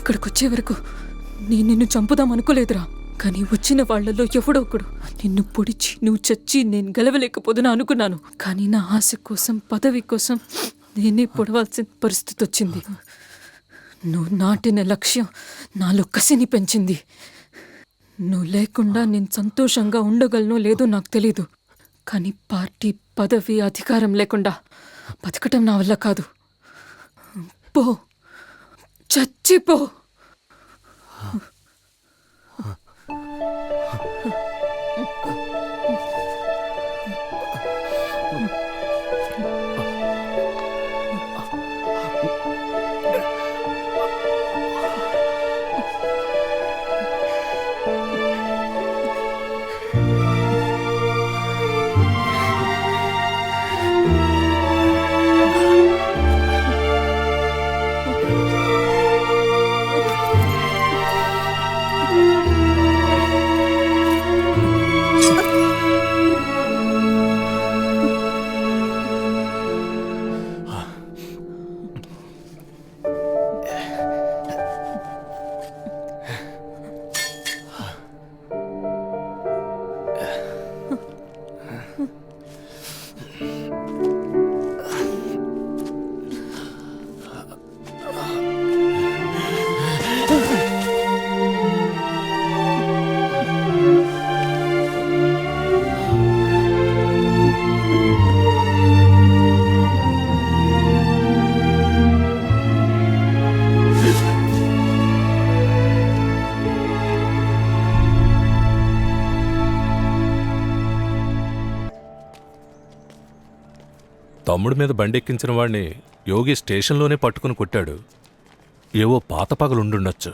ఇక్కడికి వచ్చే వరకు నేను నిన్ను చంపుదాం అనుకోలేదురా. కానీ వచ్చిన వాళ్లలో ఎవడో ఒకడు నిన్ను పొడిచి నువ్వు చచ్చి నేను గెలవలేకపోదునా అనుకున్నాను. కానీ నా ఆశ కోసం పదవి కోసం నేనే పొడవాల్సిన పరిస్థితి వచ్చింది. నువ్వు నాటిన లక్ష్యం నాలో కసిని పెంచింది. నువ్వు లేకుండా నేను సంతోషంగా ఉండగలనో లేదో నాకు తెలీదు. కానీ పార్టీ పదవి అధికారం లేకుండా బతకటం నా వల్ల కాదు. పో, చచ్చిపో. తమ్ముడి మీద బండెక్కించిన వాడిని యోగి స్టేషన్లోనే పట్టుకుని కొట్టాడు. ఏవో పాత పగలుండుండొచ్చు.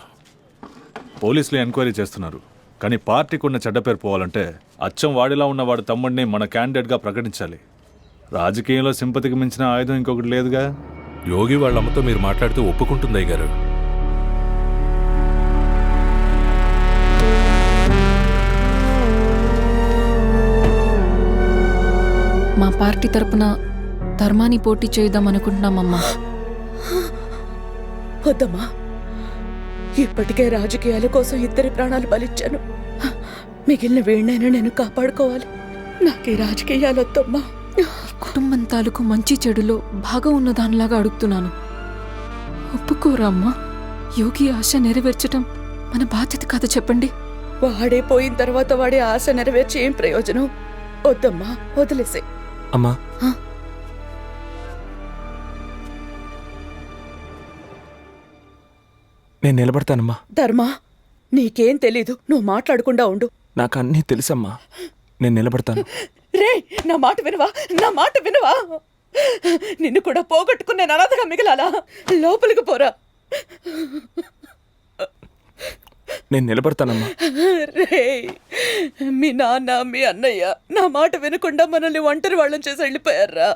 పోలీసులు ఎంక్వైరీ చేస్తున్నారు. కానీ పార్టీకి ఉన్న చెడ్డ పేరు పోవాలంటే అచ్చం వాడిలా ఉన్న వాడి తమ్ముడిని మన క్యాండిడేట్గా ప్రకటించాలి. రాజకీయంలో సింపతికి మించిన ఆయుధం ఇంకొకటి లేదుగా. యోగి వాళ్ళమ్మతో మీరు మాట్లాడితే ఒప్పుకుంటుంది అయ్యగారు. మా పార్టీ తరపున ధర్మాన్ని పోటీ చేద్దాం అనుకుంటున్నామమ్మా. వద్దమ్మా, ఇప్పటికే రాజకీయాల కోసం ఇద్దరి ప్రాణాలు బలిచ్చాను. మిగిలిన వేడినైనా నేను కాపాడుకోవాలి. నాకు ఈ రాజకీయాలు వద్దమ్మా. కుటుంబం తాలూకు మంచి చెడులో బాగా ఉన్న దానిలాగా అడుగుతున్నాను. ఒప్పుకోరా అమ్మా? యోగి ఆశ నెరవేర్చటం మన బాధ్యత కాదు చెప్పండి. వాడే పోయిన తర్వాత వాడి ఆశ నెరవేర్చి ఏం ప్రయోజనం? వద్దమ్మా, వదిలేసే. అమ్మా నేను నిలబడతానమ్మా. ధర్మా, నీకేం తెలీదు, నువ్వు మాట్లాడకుండా ఉండు. నాకు అన్నీ తెలుసమ్మా, నేను నిలబడతాను. రే, నా మాట వినవా? నా మాట వినవా? నిన్ను కూడా పోగొట్టుకుని నేను అనాథగా మిగలాలా? లోపలికి పోరా. నేను నిలబడతానమ్మా. రే, మీ నాన్న మీ అన్నయ్య నా మాట వినకుండా మనల్ని ఒంటరి వాళ్ళని చేసి వెళ్ళిపోయారా?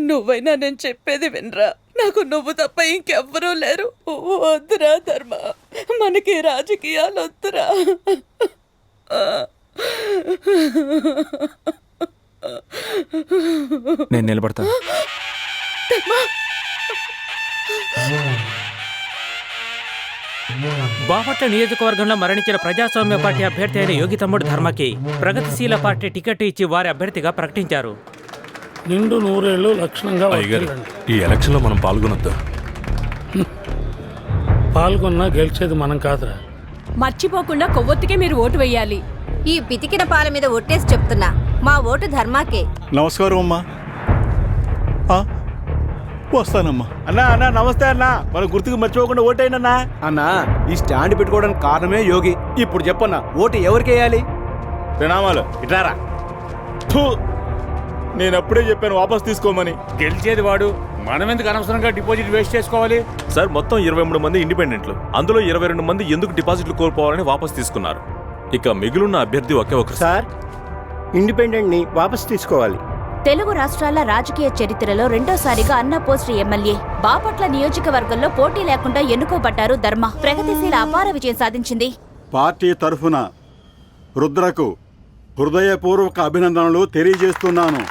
నువ్వైనా నేను చెప్పేది వినరా? నాకు నువ్వు తప్ప ఇంకెవ్వరూ లేరు. వద్దురా ధర్మ, మనకి రాజకీయాలు వద్దురా. నేను నిలబడతాను. బాపట్ల నియోజకవర్గంలో మరణించిన ప్రజాస్వామ్య పార్టీ అభ్యర్థి అయిన యోగి తమ్ముడు ధర్మకి ప్రగతిశీల పార్టీ టికెట్ ఇచ్చి వారి అభ్యర్థిగా ప్రకటించారు. నిండు నూరేళ్లు లక్షణంగా ఈ ఎలక్షన్ లో మనం పాల్గొనొద్దు. పాల్గొన్నా గెలిచేది మనం కాదురా. మర్చిపోకుండా కొవ్వొత్తికే మీరు ఓటు వేయాలి. ఈ పితికిన పాల మీద ఒట్టేసి చెప్తున్నా, మా ఓటు ధర్మాకే. నమస్కారం అమ్మా. వస్తానమ్మా. అన్నా నమస్తే అన్నా. మన గుర్తుకు మర్చిపోకుండా ఓటైనా అన్నా. ఈ స్టాండ్ పెట్టుకోవడానికి కారణమే యోగి. ఇప్పుడు చెప్పన్నా, ఓటు ఎవరికి వేయాలి? ప్రణామాలు. ఇట్లారా. నేను అప్పుడే చెప్పాను వాపస్ తీసుకోమని. గెలిచేది వాడు, మనం ఎందుకు అనవసరంగా డిపాజిట్ వేస్ట్ చేసుకోవాలి? సార్, మొత్తం 23 మంది ఇండిపెండెంట్లు, అందులో 22 మంది ఎందుకు డిపాజిట్లు కోల్పోవాలని వాపస్ తీసుకున్నారు. ఇక మిగిలిన అభ్యర్థి ఒకే ఒకరు. సార్, ఇండిపెండెంట్ ని వాపస్ తీసుకోవాలి. తెలుగు రాష్ట్రాల రాజకీయ చరిత్రలో రెండోసారిగా అన్న పోస్ట్ ఎమ్మెల్యే బాపట్ల నియోజకవర్గంలో పోటీ లేకుండా ఎన్నుకోబడ్డారు ధర్మ. ప్రగతిశీల అపార విజయం సాధించింది. పార్టీ తరఫున రుద్రకు హృదయపూర్వక అభినందనలు తెలియజేస్తున్నాను.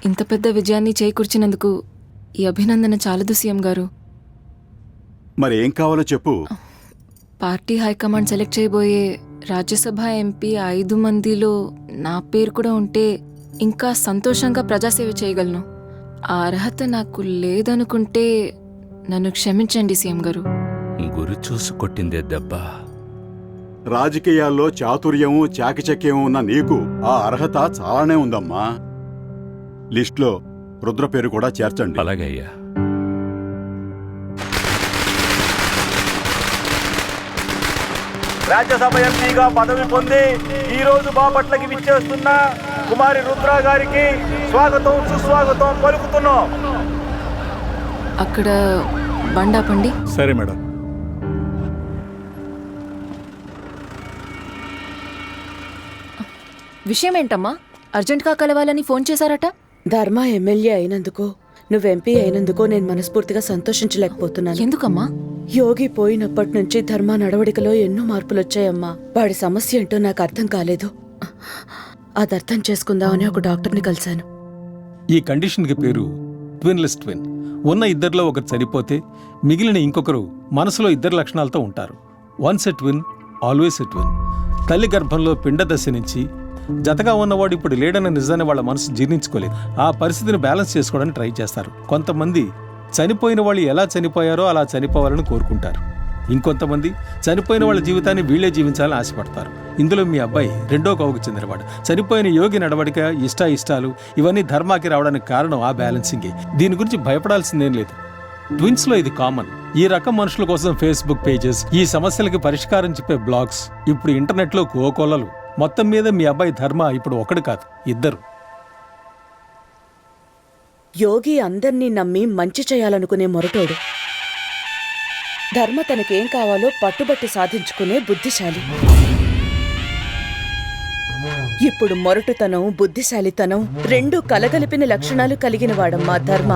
ఇంత పెద్ద విజయాన్ని చేకూర్చినందుకు ఈ అభినందన చాలదు సీఎం గారు. మరి ఏం కావాలో చెప్పు. పార్టీ హైకమాండ్ సెలెక్ట్ చేయబోయే రాజ్యసభ ఎంపీ 5 మందిలో నా పేరు కూడా ఉంటే ఇంకా సంతోషంగా ప్రజాసేవ చేయగలను. ఆ అర్హత నాకు లేదనుకుంటే నన్ను క్షమించండి సీఎం గారు. గురి చూసి కొట్టిందే దెబ్బ. రాజకీయాల్లో చాతుర్యము చాకచక్యము ఉన్న నీకు ఆ అర్హత చాలానే ఉందమ్మా. లిస్ట్లో రుద్ర పేరు కూడా చేర్చండి. అలాగే అయ్యా. రాజ్యసభ ఎంపీగా పదవి పొంది ఈ రోజు బాపట్లకి విచ్చేస్తున్న కుమారి రుద్ర గారికి స్వాగతం సుస్వాగతం పలుకుతున్నాం. అక్కడ బండాపండి. సరే మేడం. విషయం ఏంటమ్మా? అర్జెంట్గా కలవాలని ఫోన్ చేశారట. ధర్మ ఎమ్మెల్యే అయినందుకు, నువ్వు ఎంపీ అయినందుకు నేను మనస్ఫూర్తిగా సంతోషించలేకపోతున్నాను. ఎందుకమ్మా? యోగి పోయినప్పటి నుంచి ధర్మ నడవడికలో ఎన్నో మార్పులు వచ్చాయమ్మా. వాడి సమస్య ఏంటో నాకు అర్థం కాలేదు. అది అర్థం చేసుకుందామని ఒక డాక్టర్ని కలిశాను. ఈ కండిషన్కి పేరు ట్విన్లెస్ ట్విన్. ఉన్న ఇద్దరిలో ఒకరు చనిపోతే మిగిలిన ఇంకొకరు మనసులో ఇద్దరు లక్షణాలతో ఉంటారు. Once a twin always a twin. తల్లి గర్భంలో పిండ దశ నుంచి జతగా ఉన్నవాడు ఇప్పుడు లేడన్న నిజాన్ని వాళ్ళ మనసు జీర్ణించుకోలేదు. ఆ పరిస్థితిని బ్యాలెన్స్ చేసుకోవడానికి ట్రై చేస్తారు. కొంతమంది చనిపోయిన వాళ్ళు ఎలా చనిపోయారో అలా చనిపోవాలని కోరుకుంటారు. ఇంకొంతమంది చనిపోయిన వాళ్ళ జీవితాన్ని వీళ్లే జీవించాలని ఆశపడతారు. ఇందులో మీ అబ్బాయి రెండో కోవకు చెందినవాడు. చనిపోయిన యోగి నడవడిక, ఇష్టాలు ఇవన్నీ ధర్మాకి రావడానికి కారణం ఆ బ్యాలెన్సింగే. దీని గురించి భయపడాల్సిందేం లేదు. ట్విన్స్లో ఇది కామన్. ఈ రకం మనుషుల కోసం ఫేస్బుక్ పేజెస్, ఈ సమస్యలకి పరిష్కారం చెప్పే బ్లాగ్స్, ఇప్పుడు ఇంటర్నెట్లో కోకొల్లలు. మొత్తం మీద మీ అబ్బాయి ధర్మ ఇప్పుడు ఒకడు కాదు, ఇద్దరు. యోగి అందర్నీ నమ్మి మంచి చేయాలనుకునే మొరటోడు. ధర్మ తనకేం కావాలో పట్టుబట్టి సాధించుకునే బుద్ధిశాలి. ఇప్పుడు మొరటుతనం, బుద్ధిశాలితనం రెండూ కలగలిపిన లక్షణాలు కలిగిన వాడమ్మా ధర్మ.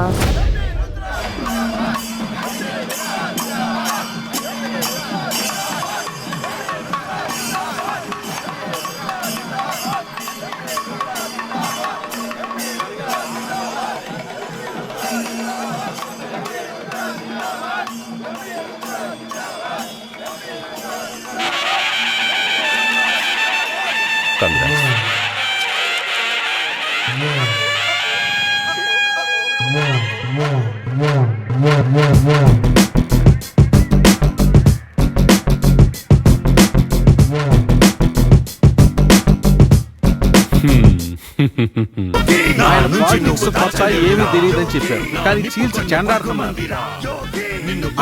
ఆయన పాలిటిక్స్ పట్ల ఏమీ తెలియదని చెప్పారు, కానీ చీల్చి చెండాడుతున్నారు.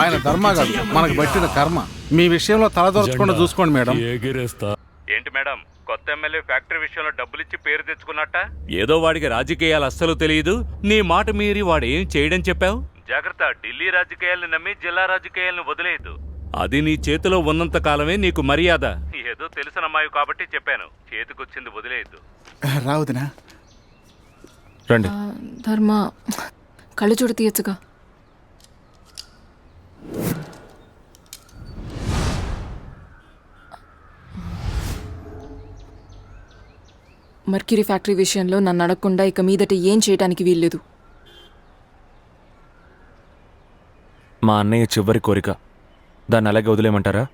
ఆయన ధర్మగాడు, మనకు పట్టిన కర్మ. మీ విషయంలో తలదొరచకుండా చూసుకోండి మేడం. ఏంటి మేడం, కొత్త ఎమ్మెల్యే ఫ్యాక్టరీ విషయంలో డబ్బులిచ్చి పేరు తెచ్చుకున్నట్ట? ఏదో వాడికి రాజకీయాలు అస్సలు తెలియదు, నీ మాట మీరి వాడు ఏం చేయడం చెప్పావు? జాగ్రత్త, ఢిల్లీ రాజకీయాలను నమ్మి జిల్లా రాజకీయాలను వదిలేయద్దు. అది నీ చేతిలో ఉన్నంత కాలమే నీకు మర్యాద. ఏదో తెలిసిన అమ్మాయి కాబట్టి చెప్పాను, చేతికొచ్చింది వదిలేయద్దు. రావుదినా రండి. ధర్మ కళ్ళు చూడ తీయచ్చుగా. మర్క్యూరీ ఫ్యాక్టరీ విషయంలో నన్ను అడగకుండా ఇక మీదట ఏం చేయడానికి వీల్లేదు. మా అన్నయ్య చివరి కోరిక, దాన్ని అలాగే వదిలేయమంటారా?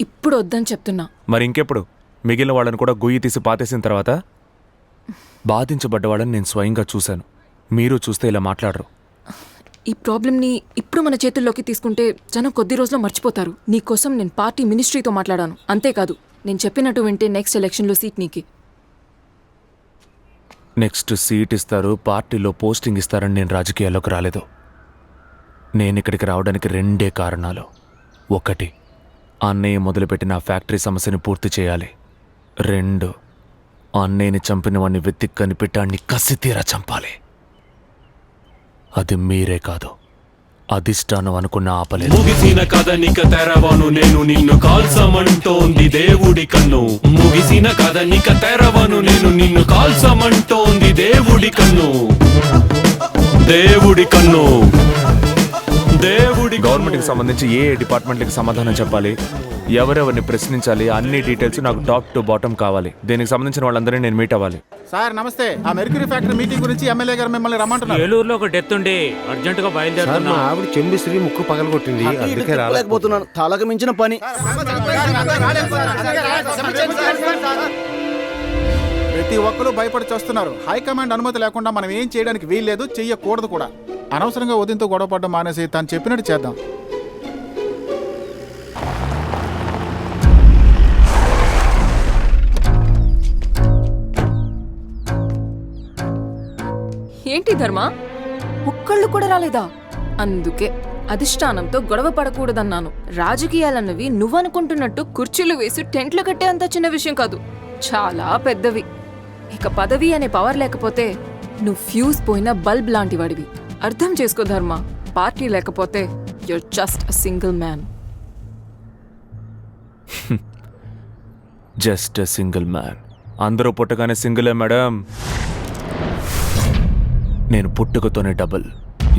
ఇప్పుడు వద్దని చెప్తున్నా. మరి ఇంకెప్పుడు? మిగిలిన వాళ్ళని కూడా గొయ్యి తీసి పాతేసిన తర్వాత? బాధించబడ్డ వాళ్ళని నేను స్వయంగా చూశాను, మీరు చూస్తే ఇలా మాట్లాడరు. ఈ ప్రాబ్లంని ఇప్పుడు మన చేతుల్లోకి తీసుకుంటే జనం కొద్ది రోజుల్లో మర్చిపోతారు. నీకోసం నేను పార్టీ మినిస్ట్రీతో మాట్లాడాను. అంతేకాదు, నేను చెప్పినట్టు వింటే నెక్స్ట్ ఎలక్షన్లో సీట్ నీకే. నెక్స్ట్ సీట్ ఇస్తారు, పార్టీలో పోస్టింగ్ ఇస్తారని నేను రాజకీయాల్లోకి రాలేదు. నేను ఇక్కడికి రావడానికి 2 కారణాలు. 1, అన్నయ్య మొదలుపెట్టిన ఫ్యాక్టరీ సమస్యని పూర్తి చేయాలి. 2, అన్నయ్యని చంపిన వాడిని వెతికి కనిపెట్టాన్ని కసి తీరా చంపాలి. అది మీరే కాదు, అధిష్టానం అనుకున్న ఆపలేదు. ముగిసిన కథ నిక తెరవను నేను నిన్ను కాల్సమంటోంది దేవుడి కన్ను. ముగిసిన కథ నిక తెరవను నేను నిన్ను కాల్సమంటోంది దేవుడి కన్ను. దేవుడి కన్ను. దేవుడి. గవర్నమెంట్కి సంబంధించి ఏ డిపార్ట్మెంట్కి సమాధానం చెప్పాలి, ఎవరెవరిని ప్రశ్నించాలి, అన్ని డీటెయిల్స్ నాకు టాప్ టు బాటమ్ కావాలి. దీనికి సంబంధించిన వాళ్ళందరినీ నేను మీట్ అవ్వాలి. సార్ నమస్తే, ఆ మెర్క్యూరీ ఫ్యాక్టరీ మీటింగ్ గురించి ఎమ్మెల్యే గారు మిమ్మల్ని రమ్మంటున్నారు. ఏలూరులో ఒక డెత్ ఉండి అర్జెంటుగా బయలుదేరుతున్నా. ఆవిడ చెంబిశ్రీ ముక్కు పగలగొట్టింది, అందుకే రాలేకపోతున్నాను. తలకు మించిన పని. ప్రతి ఒక్కరూ భయపడి చేస్తున్నారు. హైకమాండ్ అనుమతి లేకుండా మనం ఏం చేయడానికి వీల్లేదు, చెయ్యకూడదు కూడా. అనవసరంగా ఉదయంతో గొడవపడ్డం మానేసి తను చెప్పినట్టు చేద్దాం. ఏంటి ధర్మ, ఒక్కళ్ళు కూడా రాలేదా? అందుకే అధిష్టానంతో గొడవ పడకూడదన్నాను. రాజకీయాలన్నవి నువ్వనుకుంటున్నట్టు కుర్చీలు వేసి టెంట్లు కట్టే అంత చిన్న విషయం కాదు, చాలా పెద్దవి. ఇక పదవి అనే పవర్ లేకపోతే నువ్వు ఫ్యూజ్ పోయిన బల్బ్ లాంటి వాడివి. అర్థం చేసుకో ధర్మ, పార్టీ లేకపోతే your just a single man. Just a single man. అందరూ పుట్టగానే సింగిలే మేడం. నేను పుట్టుకతోనే డబుల్.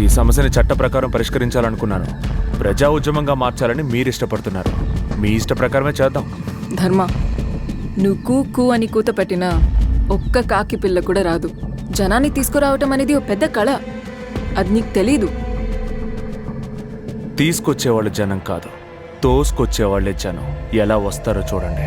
ఈ సమస్యని చట్ట ప్రకారం పరిష్కరించాలనుకున్నాను, ప్రజా ఉద్యమంగా మార్చాలని మీరు ఇష్టపడుతున్నారు. మీ ఇష్ట ప్రకారమే చేద్దాం. ధర్మ, నువ్వు కూ అని కూత పెట్టినా ఒక్క కాకి పిల్ల కూడా రాదు. జనాన్ని తీసుకురావటం అనేది ఓ పెద్ద కళ, అది నీకు తెలీదు. తీసుకొచ్చేవాళ్ళు జనం కాదు, తోసుకొచ్చేవాళ్లే జనం. ఎలా వస్తారో చూడండి.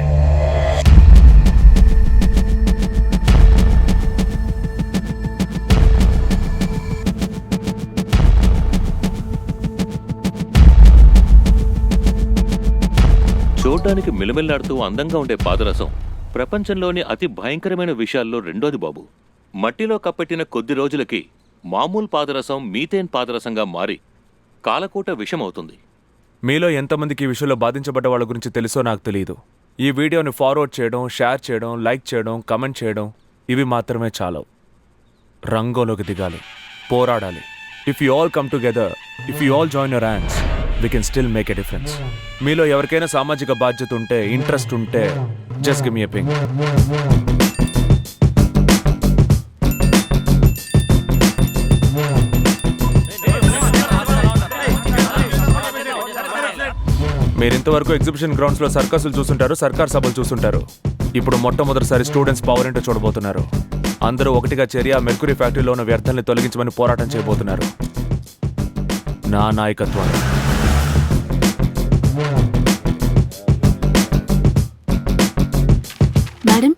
చూడ్డానికి మిలమిల్లాడుతూ అందంగా ఉండే పాదరసం ప్రపంచంలోని అతి భయంకరమైన విషయాల్లో రెండోది బాబు. మట్టిలో కప్పెట్టిన కొద్ది రోజులకి మామూలు పాదరసం మీథేన్ పాదరసంగా మారి కాలకూట విషమవుతుంది. మీలో ఎంతమందికి ఈ విషయంలో బాధించబడ్డ వాళ్ళ గురించి తెలుసో నాకు తెలియదు. ఈ వీడియోని ఫార్వర్డ్ చేయడం, షేర్ చేయడం, లైక్ చేయడం, కమెంట్ చేయడం, ఇవి మాత్రమే చాలవు. రంగంలోకి దిగాలి, పోరాడాలి. If you all come together, if you all join your hands, we can still make a difference. మీలో ఎవరికైనా సామాజిక బాధ్యత ఉంటే, ఇంట్రెస్ట్ ఉంటే, just give me a ping. మీరు ఇంతవరకు ఎగ్జిబిషన్ గ్రౌండ్స్లో సర్కస్లు చూస్తుంటారు, సర్కార్ సభలు చూస్తుంటారు. ఇప్పుడు మొట్టమొదటిసారి స్టూడెంట్స్ పవర్ ఏంటో చూడబోతున్నారు. అందరూ ఒకటిగా చేరి ఆ మెర్క్యూరీ ఫ్యాక్టరీలో ఉన్న వ్యర్థాన్ని తొలగించమని పోరాటం చేయబోతున్నారు. నా నాయకత్వం. మేడం,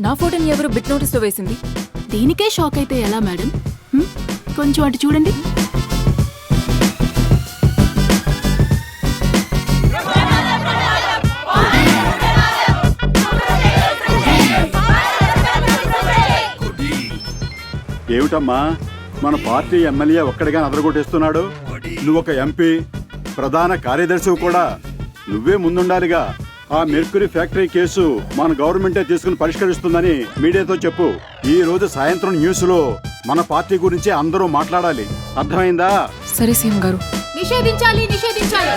నా ఫోటోని ఎవరు బిట్ నోటీస్లో వేసింది? దీనికే షాక్ అయితే ఎలా మేడం? కొంచెం అటు చూడండి. ఏంటమ్మా మన పార్టీ ఎమ్మెల్యే ఒక్కడిగా అదరగొట్టేస్తున్నాడు? నువ్వు ఒక ఎంపీ, ప్రధాన కార్యదర్శివి కూడా. నువ్వే ముందుండాలిగా. ఆ మెర్క్యూరీ ఫ్యాక్టరీ కేసు మన గవర్నమెంటే తీసుకుని పరిష్కరిస్తుందని మీడియాతో చెప్పు. ఈ రోజు సాయంత్రం న్యూస్ లో మన పార్టీ గురించి అందరూ మాట్లాడాలి. అర్థమైందా? సరే సీఎం గారు. నిషేధించాలి నిషేధించాలి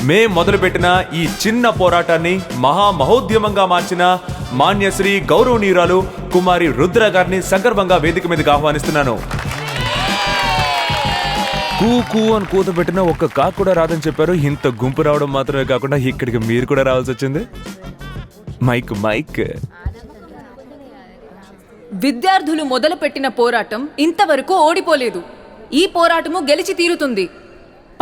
మేం మొదలుపెట్టిన ఈ చిన్న పోరాటాన్ని మహామహోద్యమంగా మార్చిన మాన్యశ్రీ గౌరవనీయురాలు కుమారి రుద్ర గారిని సగర్వంగా వేదిక మీదకి ఆహ్వానిస్తున్నాను. కూ కూ అని కూత పెట్టిన ఒక్క కాకు కూడా రాదని చెప్పారు. ఇంత గుంపు రావడం మాత్రమే కాకుండా ఇక్కడికి మీరు కూడా రావాల్సి వచ్చింది. మైక్ మైక్ విద్యార్థులు మొదలుపెట్టిన పోరాటం ఇంతవరకు ఓడిపోలేదు. ఈ పోరాటము గెలిచి తీరుతుంది.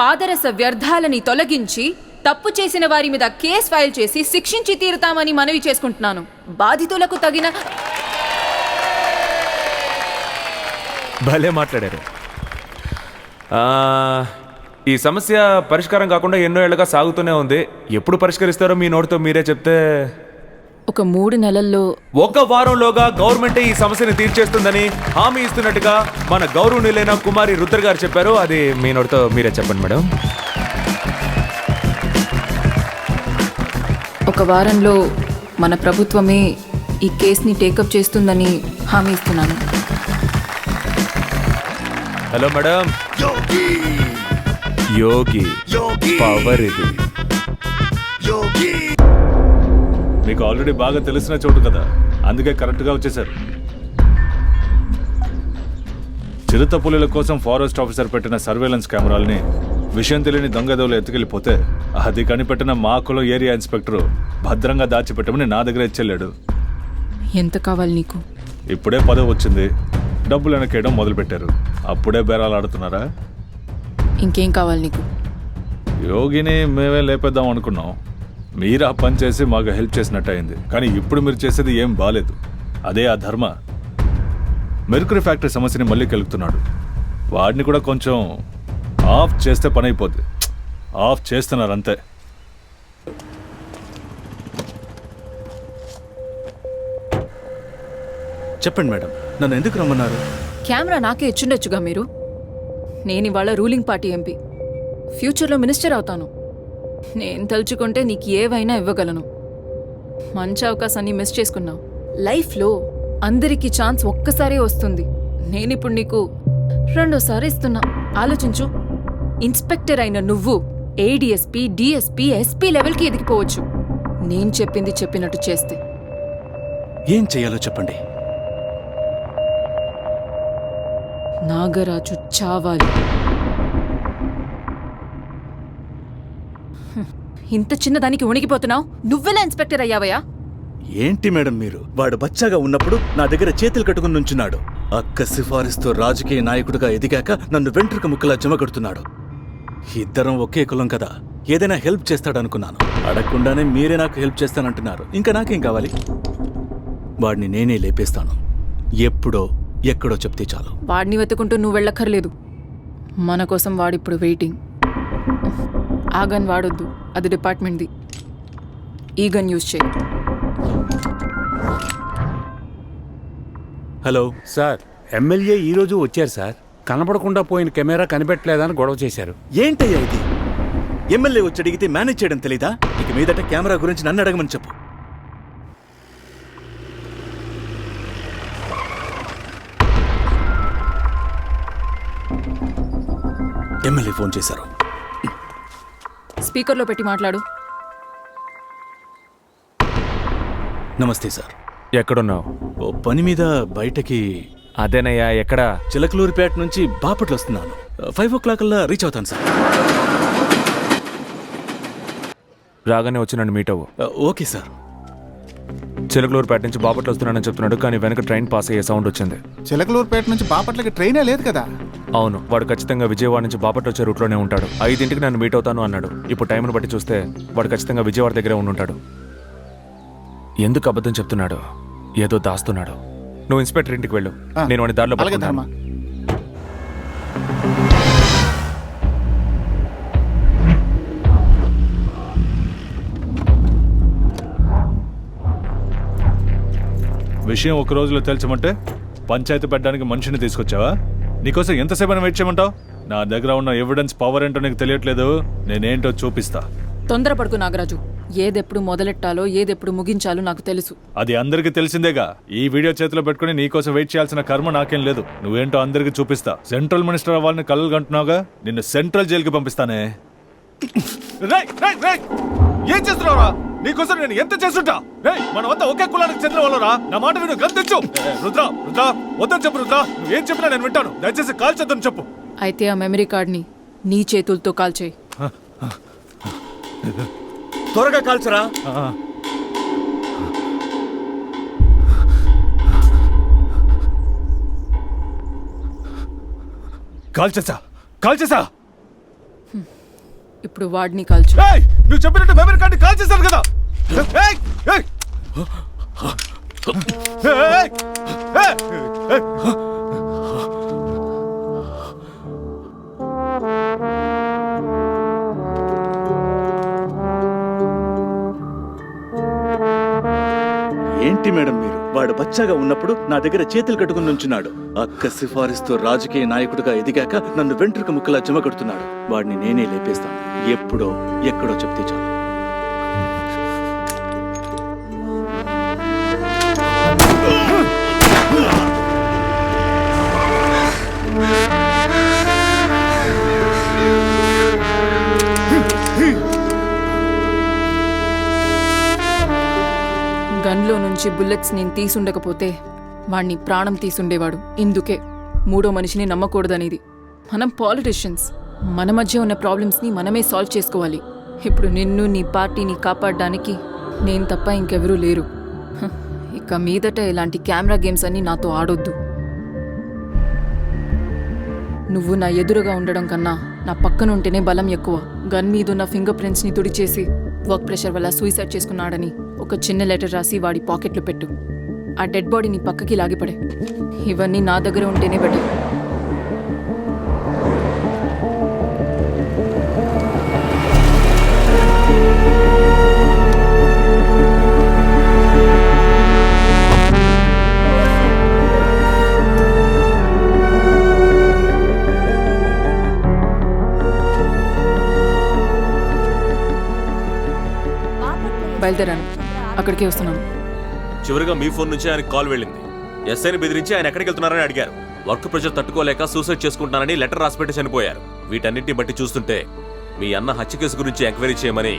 పాదరస వ్యర్థాలని తొలగించి తప్పు చేసిన వారి మీద కేసు ఫైల్ చేసి శిక్షించి తీరుతామని మనవి చేసుకుంటున్నాను. బాధితులకు తగిన భలే మాట్లాడారు. ఈ సమస్య పరిష్కారం కాకుండా ఎన్నో ఏళ్ళగా సాగుతూనే ఉంది. ఎప్పుడు పరిష్కరిస్తారో మీ నోటితో మీరే చెప్తే. ఒక 3 నెలల్లో, ఒక వారంలోగా గవర్నమెంటే ఈ సమస్యను తీర్చేస్తుందని హామీ ఇస్తున్నట్టుగా మన గౌరవనీయులైన కుమారి రుద్ర గారు చెప్పారు. అది మీ నోటితో మీరే చెప్పండి మేడం. ఒక వారంలో మన ప్రభుత్వమే ఈ కేసుని టేకప్ చేస్తుందని హామీ ఇస్తున్నాను. Hello madam. యోగి పవర్ ఇది. మీకు ఆల్రెడీ బాగా తెలిసిన చోటు కదా, అందుకే కరెక్ట్గా వచ్చేశారు. చిరుత పులుల కోసం ఫారెస్ట్ ఆఫీసర్ పెట్టిన సర్వేలెన్స్ కెమెరాల్ని విషయం తెలియని దొంగదోలు ఎత్తుకెళ్ళిపోతే అది కనిపెట్టిన మా కులం ఏరియా ఇన్స్పెక్టర్ భద్రంగా దాచిపెట్టమని నా దగ్గర ఇచ్చెళ్ళాడు. ఎంత కావాలి నీకు? ఇప్పుడే పదవి వచ్చింది, డబ్బులు వెనకేయడం మొదలుపెట్టారు. అప్పుడే బేరాలు ఆడుతున్నారా? ఇంకేం కావాలి నీకు? యోగిని మేమే లేపేద్దాం అనుకున్నాం. మీరు ఆ పని చేసి మాకు హెల్ప్ చేసినట్టు అయింది. కానీ ఇప్పుడు మీరు చేసేది ఏం బాలేదు. అదే ఆ ధర్మ మెర్క్యూరీ ఫ్యాక్టరీ సమస్యని మళ్ళీ కెలుగుతున్నాడు. వాడిని కూడా కొంచెం ఆఫ్ చేస్తే పని అయిపోద్ది. ఆఫ్ చేస్తున్నారు అంతే. చెప్పండి మేడం, నన్ను ఎందుకు రమ్మన్నారు? కెమెరా నాకే ఇచ్చుండొచ్చుగా మీరు. నేను ఇవాళ రూలింగ్ పార్టీ ఎంపీ, ఫ్యూచర్లో మినిస్టర్ అవుతాను. నేను తలుచుకుంటే నీకు ఏవైనా ఇవ్వగలను. మంచి అవకాశాన్ని మిస్ చేసుకున్నావు. లైఫ్లో అందరికీ ఛాన్స్ ఒక్కసారే వస్తుంది. నేనిప్పుడు నీకు 2వ సారి ఇస్తున్నా. ఆలోచించు. ఇన్స్పెక్టర్ అయిన నువ్వు ఏడీఎస్పీ, డిఎస్పీ, ఎస్పీ లెవెల్కి ఎదిగిపోవచ్చు నేను చెప్పింది చెప్పినట్టు చేస్తే. ఏం చేయాలో చెప్పండి. నాగరాజు చావాలి. ఇంత చిన్నదానికి వణికిపోతున్నావు. నువ్వెలా ఇన్స్పెక్టర్ అయ్యావయ్యా? ఏంటి మేడం మీరు? వాడు బచ్చాగా ఉన్నప్పుడు నా దగ్గర చేతులు కట్టుకుని నుంచున్నాడు. అక్క సిఫారసుతో రాజకీయ నాయకుడిగా ఎదిగాక నన్ను వెంట్రుక ముక్కలా జమగడుతున్నాడు. ఇద్దరం ఒకే కులం కదా, ఏదైనా హెల్ప్ చేస్తాడనుకున్నాను. అడగకుండానే మీరే నాకు హెల్ప్ చేస్తానంటున్నారు. ఇంకా నాకేం కావాలి? వాడిని నేనే లేపేస్తాను. ఎప్పుడో ఎక్కడో చెప్తే చాలు. వాడిని వెతుకుంటూ నువ్వు వెళ్ళక్కర్లేదు. మన కోసం వాడిప్పుడు వెయిటింగ్. ఆ గన్ వాడొద్దు, అది డిపార్ట్మెంట్ది. ఈ గన్ యూజ్ చేయి. హలో సార్, ఎమ్మెల్యే ఈరోజు వచ్చారు సార్. కనపడకుండా పోయిన కెమెరా కనిపెట్టలేదని గొడవ చేశారు. ఏంటయ్యా ఇది? ఎమ్మెల్యే వచ్చి అడిగితే మేనేజ్ చేయడం తెలీదా? ఇక మీదట కెమెరా గురించి నన్ను అడగమని చెప్పు. ఎమ్మెల్యే ఫోన్ చేశారు. స్పీకర్లో పెట్టి మాట్లాడు. నమస్తే సార్. ఎక్కడున్నావు? ఓ పని మీద బయటకి. అదేనయ్యా, ఎక్కడా? చిలకలూరిపేట నుంచి బాపట్ల వస్తున్నాను. 5 o'clock రీచ్ అవుతాను సార్. రాగానే వచ్చి నన్ను మీట్ అవ్వు. Okay sir. చిలకలూరుపేట నుంచి బాపట్ల వస్తున్నానని చెప్తున్నాడు, కానీ వెనక ట్రైన్ పాస్ అయ్యే సౌండ్ వచ్చింది. చిలకలూరుపేట నుంచి బాపట్లకి ట్రైనే లేదు కదా? అవును, వాడు ఖచ్చితంగా విజయవాడ నుంచి బాపట్ల వచ్చే రూట్లోనే ఉంటాడు. 5ంటికి నన్ను మీట్ అవుతాను అన్నాడు. ఇప్పుడు టైంను బట్టి చూస్తే వాడు ఖచ్చితంగా విజయవాడ దగ్గరే ఉండుంటాడు. ఎందుకు అబద్ధం చెప్తున్నాడు? ఏదో దాస్తున్నాడు. నువ్వు ఇన్స్పెక్టర్ ఇంటికి వెళ్ళు, నేను వాడి దారిలో పట్టుకుంటాను. విషయం ఒక రోజులో తెలుసమంటే పంచాయతీ పెట్టడానికి మనిషిని తీసుకొచ్చావా? నీకోసం ఎంతసేపు వెయిట్ చేయమంటావు? నా దగ్గర ఉన్న ఎవిడెన్స్ పవర్ ఏంటో నీకు తెలియట్లేదు. నేనేంటో చూపిస్తా. తొందరపడుకు నాగరాజు. ఏదెప్పుడు మొదలెట్టాలో ఏదెప్పుడు ముగించాలో నాకు తెలుసు. అది అందరికీ తెలిసిందేగా. ఈ వీడియో చేతిలో పెట్టుకుని నీకోసం వెయిట్ చేయాల్సిన కర్మ నాకేం లేదు. నువ్వేంటో అందరికీ చూపిస్తా. సెంట్రల్ మినిస్టర్ అవ్వాలని కలలు కంటున్నావుగా, నిన్ను సెంట్రల్ జైలుకి పంపిస్తానే. ఏం చేస్తున్నావురా? నీకోసం నేను ఎంత చేస్తుంటా? మనమంతా ఒకే కులానికి చెందిన వాళ్ళరా. నా మాట విను, గంతించు. రుద్ర రుద్ర వద్దని చెప్పు. రుద్ర నువ్వేం చెప్పినా నేను వింటాను. దయచేసి కాల్ చేద్దాం చెప్పు. అయితే ఆ మెమరీ కార్డ్ని నీ చేతులతో కాల్చేయి. త్వరగా కాల్చరా. కాల్చేసా. ఇప్పుడు వాడిని కాల్చు. నువ్వు చెప్పినట్టు మెమరీ కార్డు కాల్ చేశాను కదా. ఏంటి మేడం మీరు? వాడు బచ్చాగా ఉన్నప్పుడు నా దగ్గర చేతులు కట్టుకుని నుంచున్నాడు. అక్క సిఫారిస్తో రాజకీయ నాయకుడిగా ఎదిగాక నన్ను వెంట్రుక ముక్కలా జమకడుతున్నాడు. వాడిని నేనే లేపేస్తాను. ఎప్పుడో ఎక్కడో చెప్తే చాలు. గన్లో నుంచి బుల్లెట్స్ నేను తీసుండకపోతే వాణ్ణి ప్రాణం తీసుండేవాడు. ఇందుకే మూడో మనిషిని నమ్మకూడదనేది. మనం పాలిటిషియన్స్. మన మధ్య ఉన్న ప్రాబ్లమ్స్ని మనమే సాల్వ్ చేసుకోవాలి. ఇప్పుడు నిన్ను నీ పార్టీని కాపాడడానికి నేను తప్ప ఇంకెవరూ లేరు. ఇక మీదట ఇలాంటి కెమెరా గేమ్స్ అన్ని నాతో ఆడొద్దు. నువ్వు నా ఎదురుగా ఉండడం కన్నా నా పక్కనుంటేనే బలం ఎక్కువ. గన్ మీదున్న ఫింగర్ ప్రింట్స్ని తుడిచేసి వర్క్ ప్రెషర్ వల్ల సూసైడ్ చేసుకున్నాడని ఒక చిన్న లెటర్ రాసి వాడి పాకెట్లో పెట్టు. ఆ డెడ్ బాడీని పక్కకి లాగిపడే. ఇవన్నీ నా దగ్గర ఉంటేనే బెటర్. బయలుదేరాను. అక్కడికే వస్తున్నాను. చివరిగా మీ ఫోన్ నుంచి ఆయన కాల్ వెళ్ళింది. ఎస్ఐని బెదిరించి ఆయన ఎక్కడికి వెళ్తున్నారని అడిగారు. వర్క్ ప్రెషర్ తట్టుకోలేక సూసైడ్ చేసుకుంటానని లెటర్ రాసిపెట్టి చనిపోయారు. వీటన్నిటిని బట్టి చూస్తుంటే మీ అన్న హత్య కేసు గురించి ఎంక్వైరీ చేయమని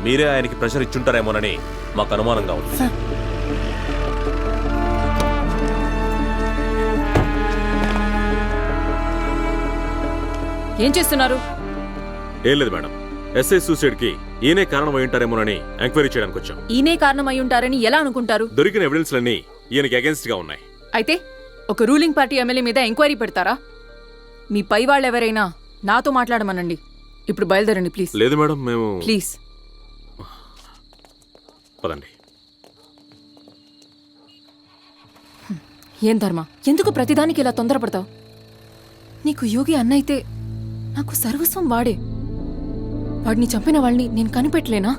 మీరే ఆయనకి ప్రెషర్ ఇచ్చుంటారేమోనని మాకు అనుమానంగా ఉంది. ఏం చేస్తున్నారు? ఏం లేదు మేడం, ఎస్ఐ సూసైడ్ కి ఈయనే కారణమై ఉంటారేమోనని ఎంక్వైరీ చేయడానికి వచ్చాం. ఈయనే కారణమై ఉంటారని ఎలా అనుకుంటారు? దొరికిన ఎవిడెన్స్లన్నీ ఈయనకి అగేన్స్ట్ గా ఉన్నాయి. అయితే ఒక రూలింగ్ పార్టీ ఎమ్మెల్యే మీద ఎంక్వైరీ పెడతారా? మీ పై వాళ్ళెవరైనా నాతో మాట్లాడమనండి. ఇప్పుడు బయలుదేరండి ప్లీజ్. లేదు మేడం, మేము ప్లీజ్ పదండి. ఏం ధర్మ, ఎందుకు ప్రతిదానికి ఇలా తొందరపడతావు? నీకు యోగి అన్న అయితే నాకు సర్వస్వం వాడే. వాడిని చంపిన వాళ్ళని నేను కనిపెట్టలేనా?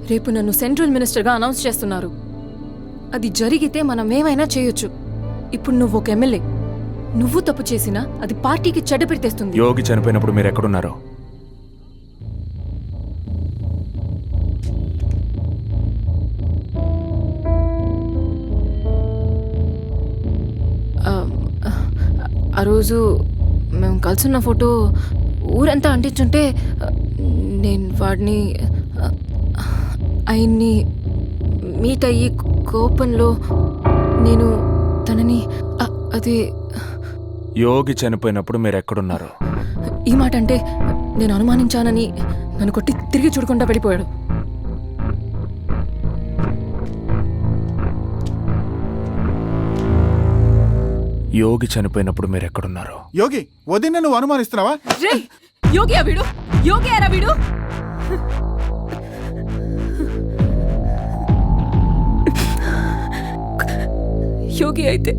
రేపు నన్ను సెంట్రల్ మినిస్టర్గా అనౌన్స్ చేస్తున్నారు. అది జరిగితే మనం ఏమైనా చేయొచ్చు. ఇప్పుడు నువ్వు ఒక ఎమ్మెల్యే. నువ్వు తప్పు చేసినా అది పార్టీకి చెడ్డ పేరు తెస్తుంది. యోగి చనిపోయినప్పుడు మీరు ఎక్కడున్నారో? ఆ రోజు మేము కలిసున్న ఫోటో ఊరంతా అంటించుంటే నేను వాడిని ఆయన్ని మీట్ అయ్యి కోపంలో నేను తనని అది. యోగి చనిపోయినప్పుడు మీరు ఎక్కడున్నారో? ఈ మాట అంటే నేను అనుమానించానని నన్ను కొట్టి తిరిగి చూడకుండా వెళ్ళిపోయాడు. యోగి చనిపోయినప్పుడు మీరు ఎక్కడున్నారో? యోగి వదిన నువ్వు అనుమానిస్తున్నావా? యోగి ఆ వీడు, యోగి అరా వీడు. యోగి అయితే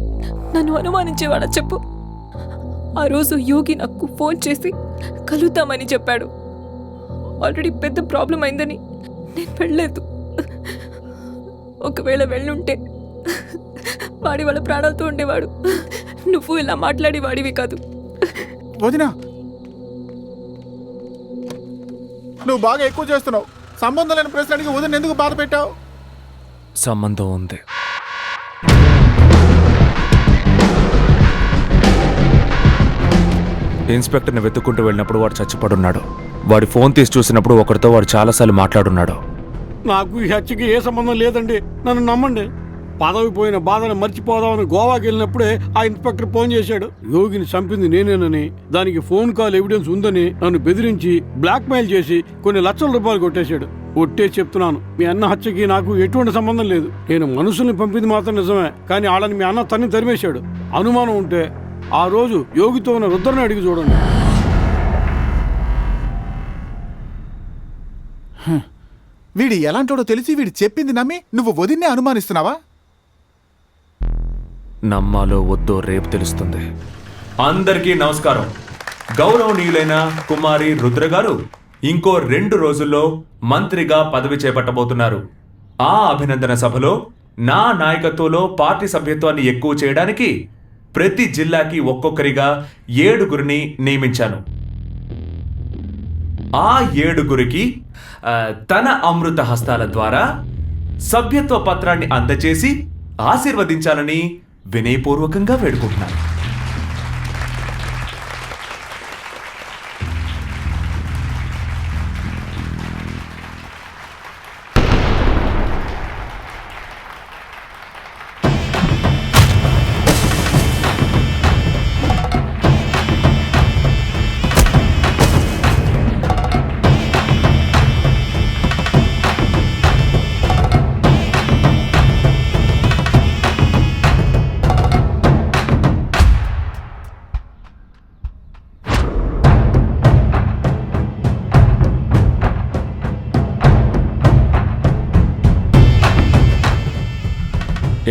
నన్ను అనుమానించేవాడా చెప్పు? ఆ రోజు యోగి నాకు ఫోన్ చేసి కలుద్దామని చెప్పాడు. ఆల్రెడీ పెద్ద ప్రాబ్లం అయిందని నేను వెళ్ళలేదు. ఒకవేళ వెళ్ళుంటే వాడి వాళ్ళ ప్రాణాలతో ఉండేవాడు. నువ్వు ఇలా మాట్లాడి వాడివి కాదు. వదినా, నువ్వు బాగా ఎక్కువ చేస్తున్నావు. సంబంధం లేని ప్రశ్నకి వదిన ఎందుకు బాధ పెట్టావు? సంబంధం ఉంది. ఇన్స్పెక్టర్ని వెతుక్కుంటూ వెళ్ళినప్పుడు వాడు చచ్చిపడున్నాడు. వాడి ఫోన్ తీసి చూసినప్పుడు ఒకరితో వాడు చాలాసార్లు మాట్లాడున్నాడు. నాకు ఈ హత్యకి ఏ సంబంధం లేదండి, నన్ను నమ్మండి. పదవి పోయిన బాధను మర్చిపోదామని గోవాకి వెళ్ళినప్పుడే ఆ ఇన్స్పెక్టర్ ఫోన్ చేశాడు. యోగిని చంపింది నేనేనని, దానికి ఫోన్ కాల్ ఎవిడెన్స్ ఉందని నన్ను బెదిరించి బ్లాక్మెయిల్ చేసి కొన్ని లక్షల రూపాయలు కొట్టేశాడు. ఒట్టే చెప్తున్నాను, మీ అన్న హత్యకి నాకు ఎటువంటి సంబంధం లేదు. నేను మనుషుల్ని పంపింది మాత్రం నిజమే, కానీ వాళ్ళని మీ అన్న తన్ని తరిమేశాడు. అనుమానం ఉంటే ఆ రోజు యోగితో ఉన్న రుద్రని అడిగి చూడండి. వీడి ఎలాంటోడో తెలిసి వీడు చెప్పింది నమ్మి నువ్వు వదిన్నే అనుమానిస్తున్నావా? నమ్మాలో వద్దో రేపు తెలుస్తుంది. అందరికీ నమస్కారం. గౌరవనీయులైన కుమారి రుద్ర గారు ఇంకో 2 రోజుల్లో మంత్రిగా పదవి చేపట్టబోతున్నారు. ఆ అభినందన సభలో నా నాయకత్వంలో పార్టీ సభ్యత్వాన్ని ఎక్కువ చేయడానికి ప్రతి జిల్లాకి ఒక్కొక్కరిగా 7గురిని నియమించాను. ఆ 7గురికి తన అమృత హస్తాల ద్వారా సభ్యత్వ పత్రాన్ని అందచేసి ఆశీర్వదించాలని వినయపూర్వకంగా వేడుకుంటున్నాను.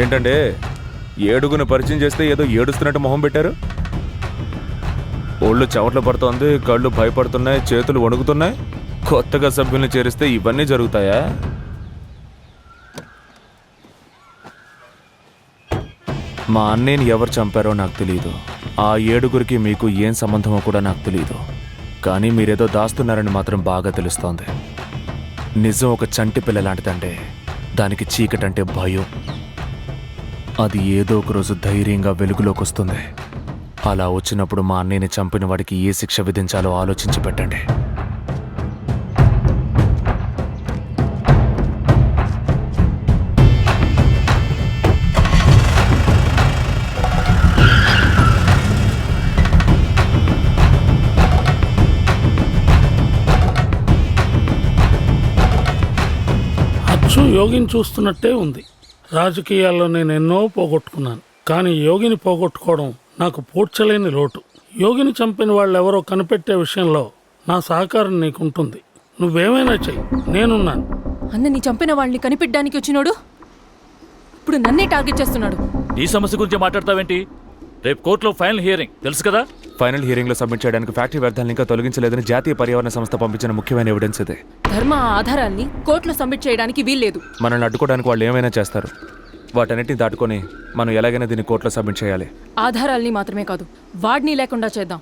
ఏంటంటే 7గురిని పరిచయం చేస్తే ఏదో ఏడుస్తున్నట్టు మొహం పెట్టారు? ఒళ్ళు చెవట్లు పడుతోంది, కళ్ళు భయపడుతున్నాయి, చేతులు వణుకుతున్నాయి. కొత్తగా సభ్యుల్ని చేరిస్తే ఇవన్నీ జరుగుతాయా? మా అన్నయ్యని ఎవరు చంపారో నాకు తెలియదు. ఆ 7గురికి మీకు ఏం సంబంధమో కూడా నాకు తెలియదు. కానీ మీరేదో దాస్తున్నారని మాత్రం బాగా తెలుస్తోంది. నిజం ఒక చంటి పిల్ల లాంటిదంటే దానికి చీకటంటే భయం. అది ఏదో ఒక రోజు ధైర్యంగా వెలుగులోకి వస్తుంది. అలా వచ్చినప్పుడు మా అన్నయ్యని చంపిన వాడికి ఏ శిక్ష విధించాలో ఆలోచించి పెట్టండి. అచ్చు యోగిని చూస్తున్నట్టే ఉంది. రాజకీయాల్లో నేను ఎన్నో పోగొట్టుకున్నాను, కానీ యోగిని పోగొట్టుకోవడం నాకు పూడ్చలేని లోటు. యోగిని చంపిన వాళ్ళెవరో కనిపెట్టే విషయంలో నా సహకారం నీకుంటుంది. నువ్వేమైనా చెయ్యి, నేనున్నాను. అన్నని చంపిన వాళ్ళని కనిపెట్టడానికి వచ్చినోడు ఇప్పుడు నన్నే టార్గెట్ చేస్తున్నాడు. ఈ సమస్య గురించి మాట్లాడతావేంటి? రేపు కోర్టులో ఫైనల్ హియరింగ్ తెలుసు కదా? ఫైనల్ హియరింగ్ లో సబ్మిట్ చేయడానికి ఫ్యాక్టరీ వ్యర్థాలను ఇంకా తొలగించలేదని జాతీయ పర్యావరణ సంస్థ పంపించిన ముఖ్యమైన ఎవిడెన్స్ ఇదే. ధర్మ ఆధారాల్ని కోర్టులో సబ్మిట్ చేయడానికి వీల్లేదు. మనల్ని అడ్డుకోవడానికి వాళ్ళు ఏమైనా చేస్తారు. వాటన్నిటిని దాటుకొని మనం ఎలాగైనా దీన్ని కోర్టులో సబ్మిట్ చేయాలి. ఆధారాల్ని మాత్రమే కాదు, వాడిని లేకుండా చేద్దాం.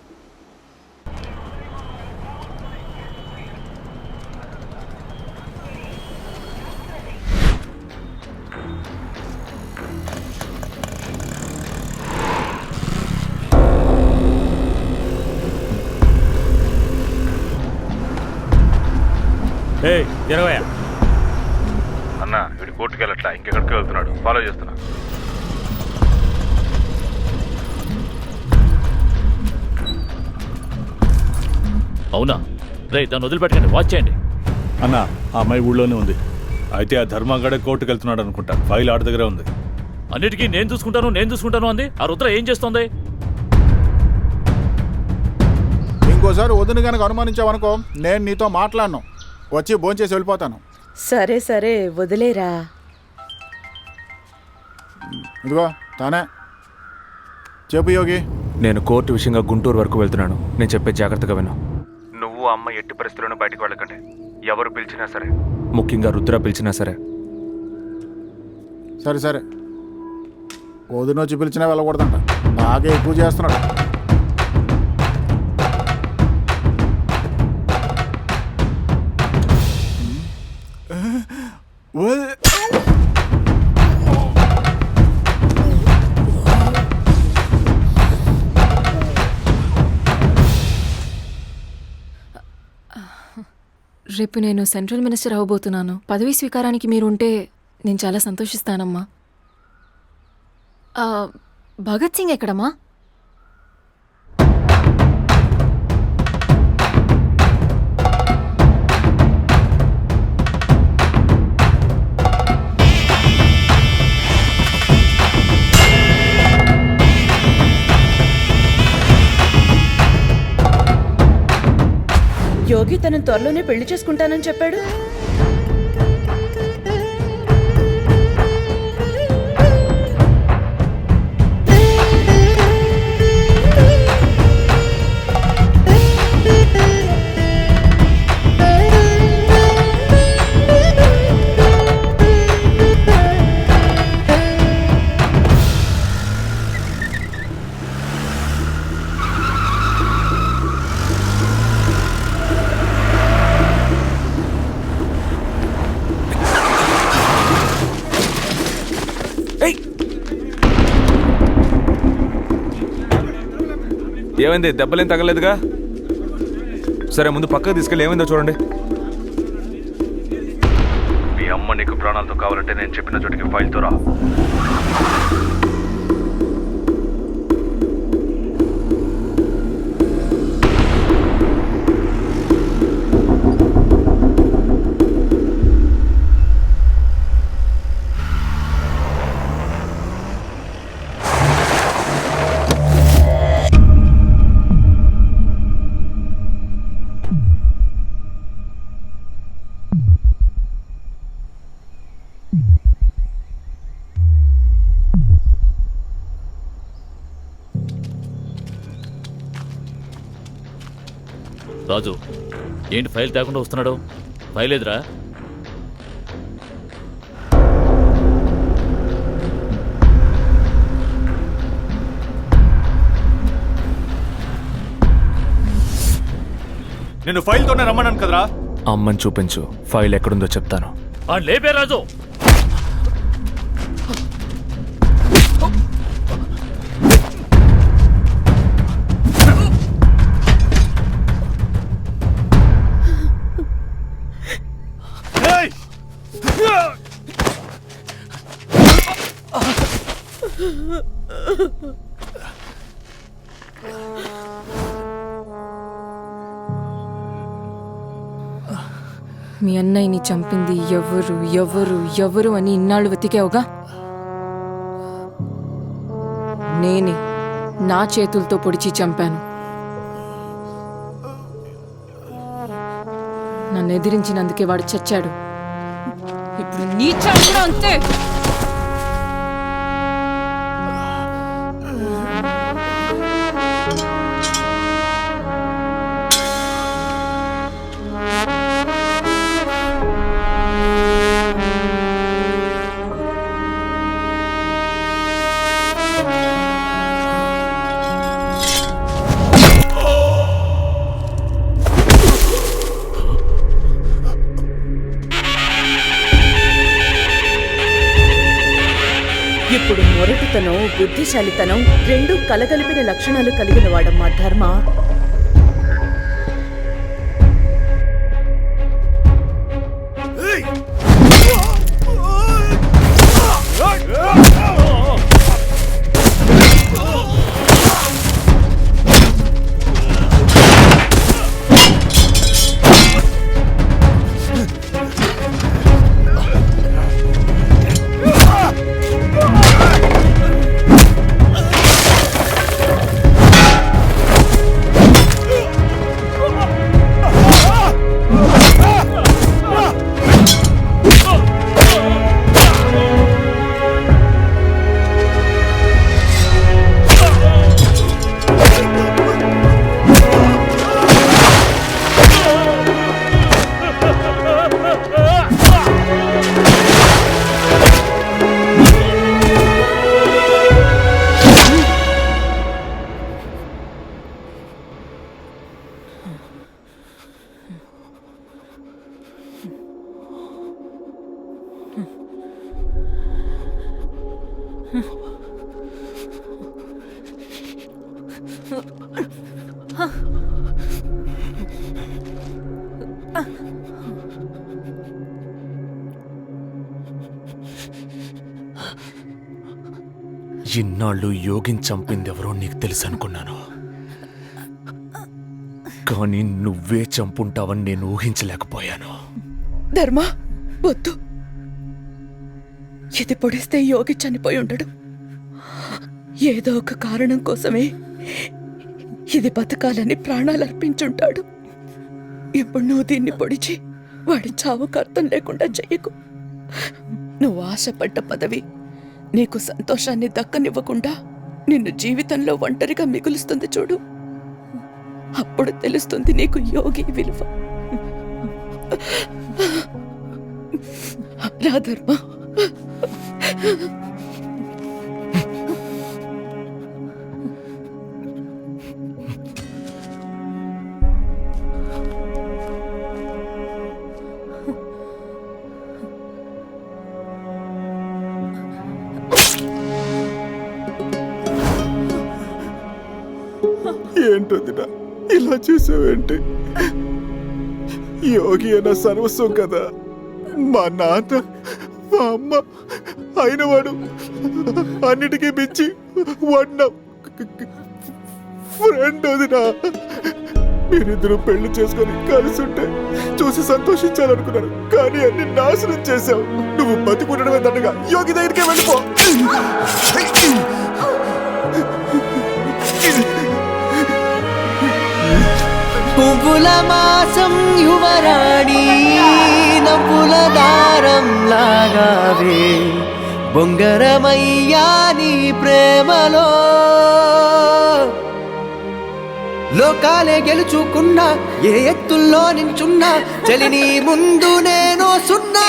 అన్న వీడి కోర్టుకి వెళ్ళట్లా, ఇంకెక్కడికి వెళ్తున్నాడు. ఫాలో చేస్తున్నా. అవునా? రే దాన్ని వదిలిపెట్టకండి, వాచ్ చేయండి. అన్న ఆ అమ్మాయి ఊళ్ళోనే ఉంది. అయితే ఆ ధర్మగడే కోర్టుకు వెళ్తున్నాడు అనుకుంటా. ఫైల్ ఆడ దగ్గరే ఉంది. అన్నిటికీ నేను చూసుకుంటాను అంది. ఆ రుద్ర ఏం చేస్తోంది? ఇంకోసారి వదిన కనుక అనుమానించావనుకో, నేను నీతో మాట్లాడను. వచ్చి భోంచేసి వెళ్ళిపోతాను. సరే సరే వదిలేరా. ఇదిగో తానే చెప్పు యోగి. నేను కోర్టు విషయంగా గుంటూరు వరకు వెళ్తున్నాను. నేను చెప్పే జాగ్రత్తగా విను. నువ్వు అమ్మ ఎట్టి పరిస్థితుల్లోనూ బయటకు వెళ్ళకండి. ఎవరు పిలిచినా సరే, ముఖ్యంగా రుద్ర పిలిచినా సరే. సరే సరే. వదిన వచ్చి పిలిచినా వెళ్ళకూడదంట. బాగా ఎక్కువ చేస్తున్నాడు. రేపు నేను సెంట్రల్ మినిస్టర్ అవ్వబోతున్నాను. పదవీ స్వీకారానికి మీరు ఉంటే నేను చాలా సంతోషిస్తానమ్మా. భగత్ సింగ్ ఎక్కడమ్మా? యోగి తనని త్వరలోనే పెళ్లి చేసుకుంటానని చెప్పాడు. ఏమైంది? దెబ్బలేం తగలేదుగా? సరే ముందు పక్కకు తీసుకెళ్ళి ఏమైందో చూడండి. మీ అమ్మ నీకు ప్రాణాలతో కావాలంటే నేను చెప్పిన చోటికి ఫైల్తో రా. రాజు, ఏంటి ఫైల్ తేకుండా వస్తున్నాడు? ఫైల్ ఎదురా? నేను ఫైల్తోనే రమ్మన్నాను కదరా. అమ్మని చూపించు, ఫైల్ ఎక్కడుందో చెప్తాను. లేపే రాజు. మీ అన్నయ్యని చంపింది ఎవరు ఎవరు ఎవరు అని ఇన్నాళ్ళు వెతికావుగా? నేనే నా చేతులతో పొడిచి చంపాను. నన్ను ఎదిరించినందుకే వాడు చచ్చాడు. ఇప్పుడు నీ చావు కూడా అంతే. ఇప్పుడు మొరటుతనం, బుద్ధిశాలితనం రెండూ కలగలిపిన లక్షణాలు కలిగిన వాడమ్మా ధర్మ. ఇన్నాళ్ళు యోగిని చంపిందెవరో నీకు తెలుసు అనుకున్నాను, కానీ నువ్వే చంపుంటావని నేను ఊహించలేకపోయాను. ధర్మ, వద్దు. ఇది పొడిస్తే యోగి చనిపోయి ఉండడు. ఏదో ఒక కారణం కోసమే ఇది బతకాలని ప్రాణాలు అర్పించుంటాడు. ఇప్పుడు నువ్వు దీన్ని పొడిచి వాడి చావుకు అర్థం లేకుండా చెయ్యకు. నువ్వు ఆశపడ్డ పదవి నీకు సంతోషాన్ని దక్కనివ్వకుండా నిన్ను జీవితంలో ఒంటరిగా మిగులుస్తుంది చూడు. అప్పుడు తెలుస్తుంది నీకు యోగి విలువ. రా ధర్మ. ఏంటొదినా ఇలా చేసావేంటి? యోగి అన్న సర్వస్వం కదా, మా నాన్న మా అమ్మ అయినవాడు అన్నిటికీ మించి వన్న ఫ్రెండ్. వదినా, మీరిద్దరూ పెళ్లి చేసుకొని కలిసి ఉంటే చూసి సంతోషించాలనుకున్నాను, కానీ అన్ని నాశనం చేశావు. నువ్వు బతికుండడమే దండగా యోగి దగ్గరికే వెళ్ళిపో. పువ్వుల మాసం యువరాణి నవ్వుల దారం లాగావే, బొంగరమయ్యా నీ ప్రేమలో. లోకాలే గెలుచుకున్నా, ఏ ఎత్తుల్లో నించున్నా, చలిని ముందు నేను సున్నా.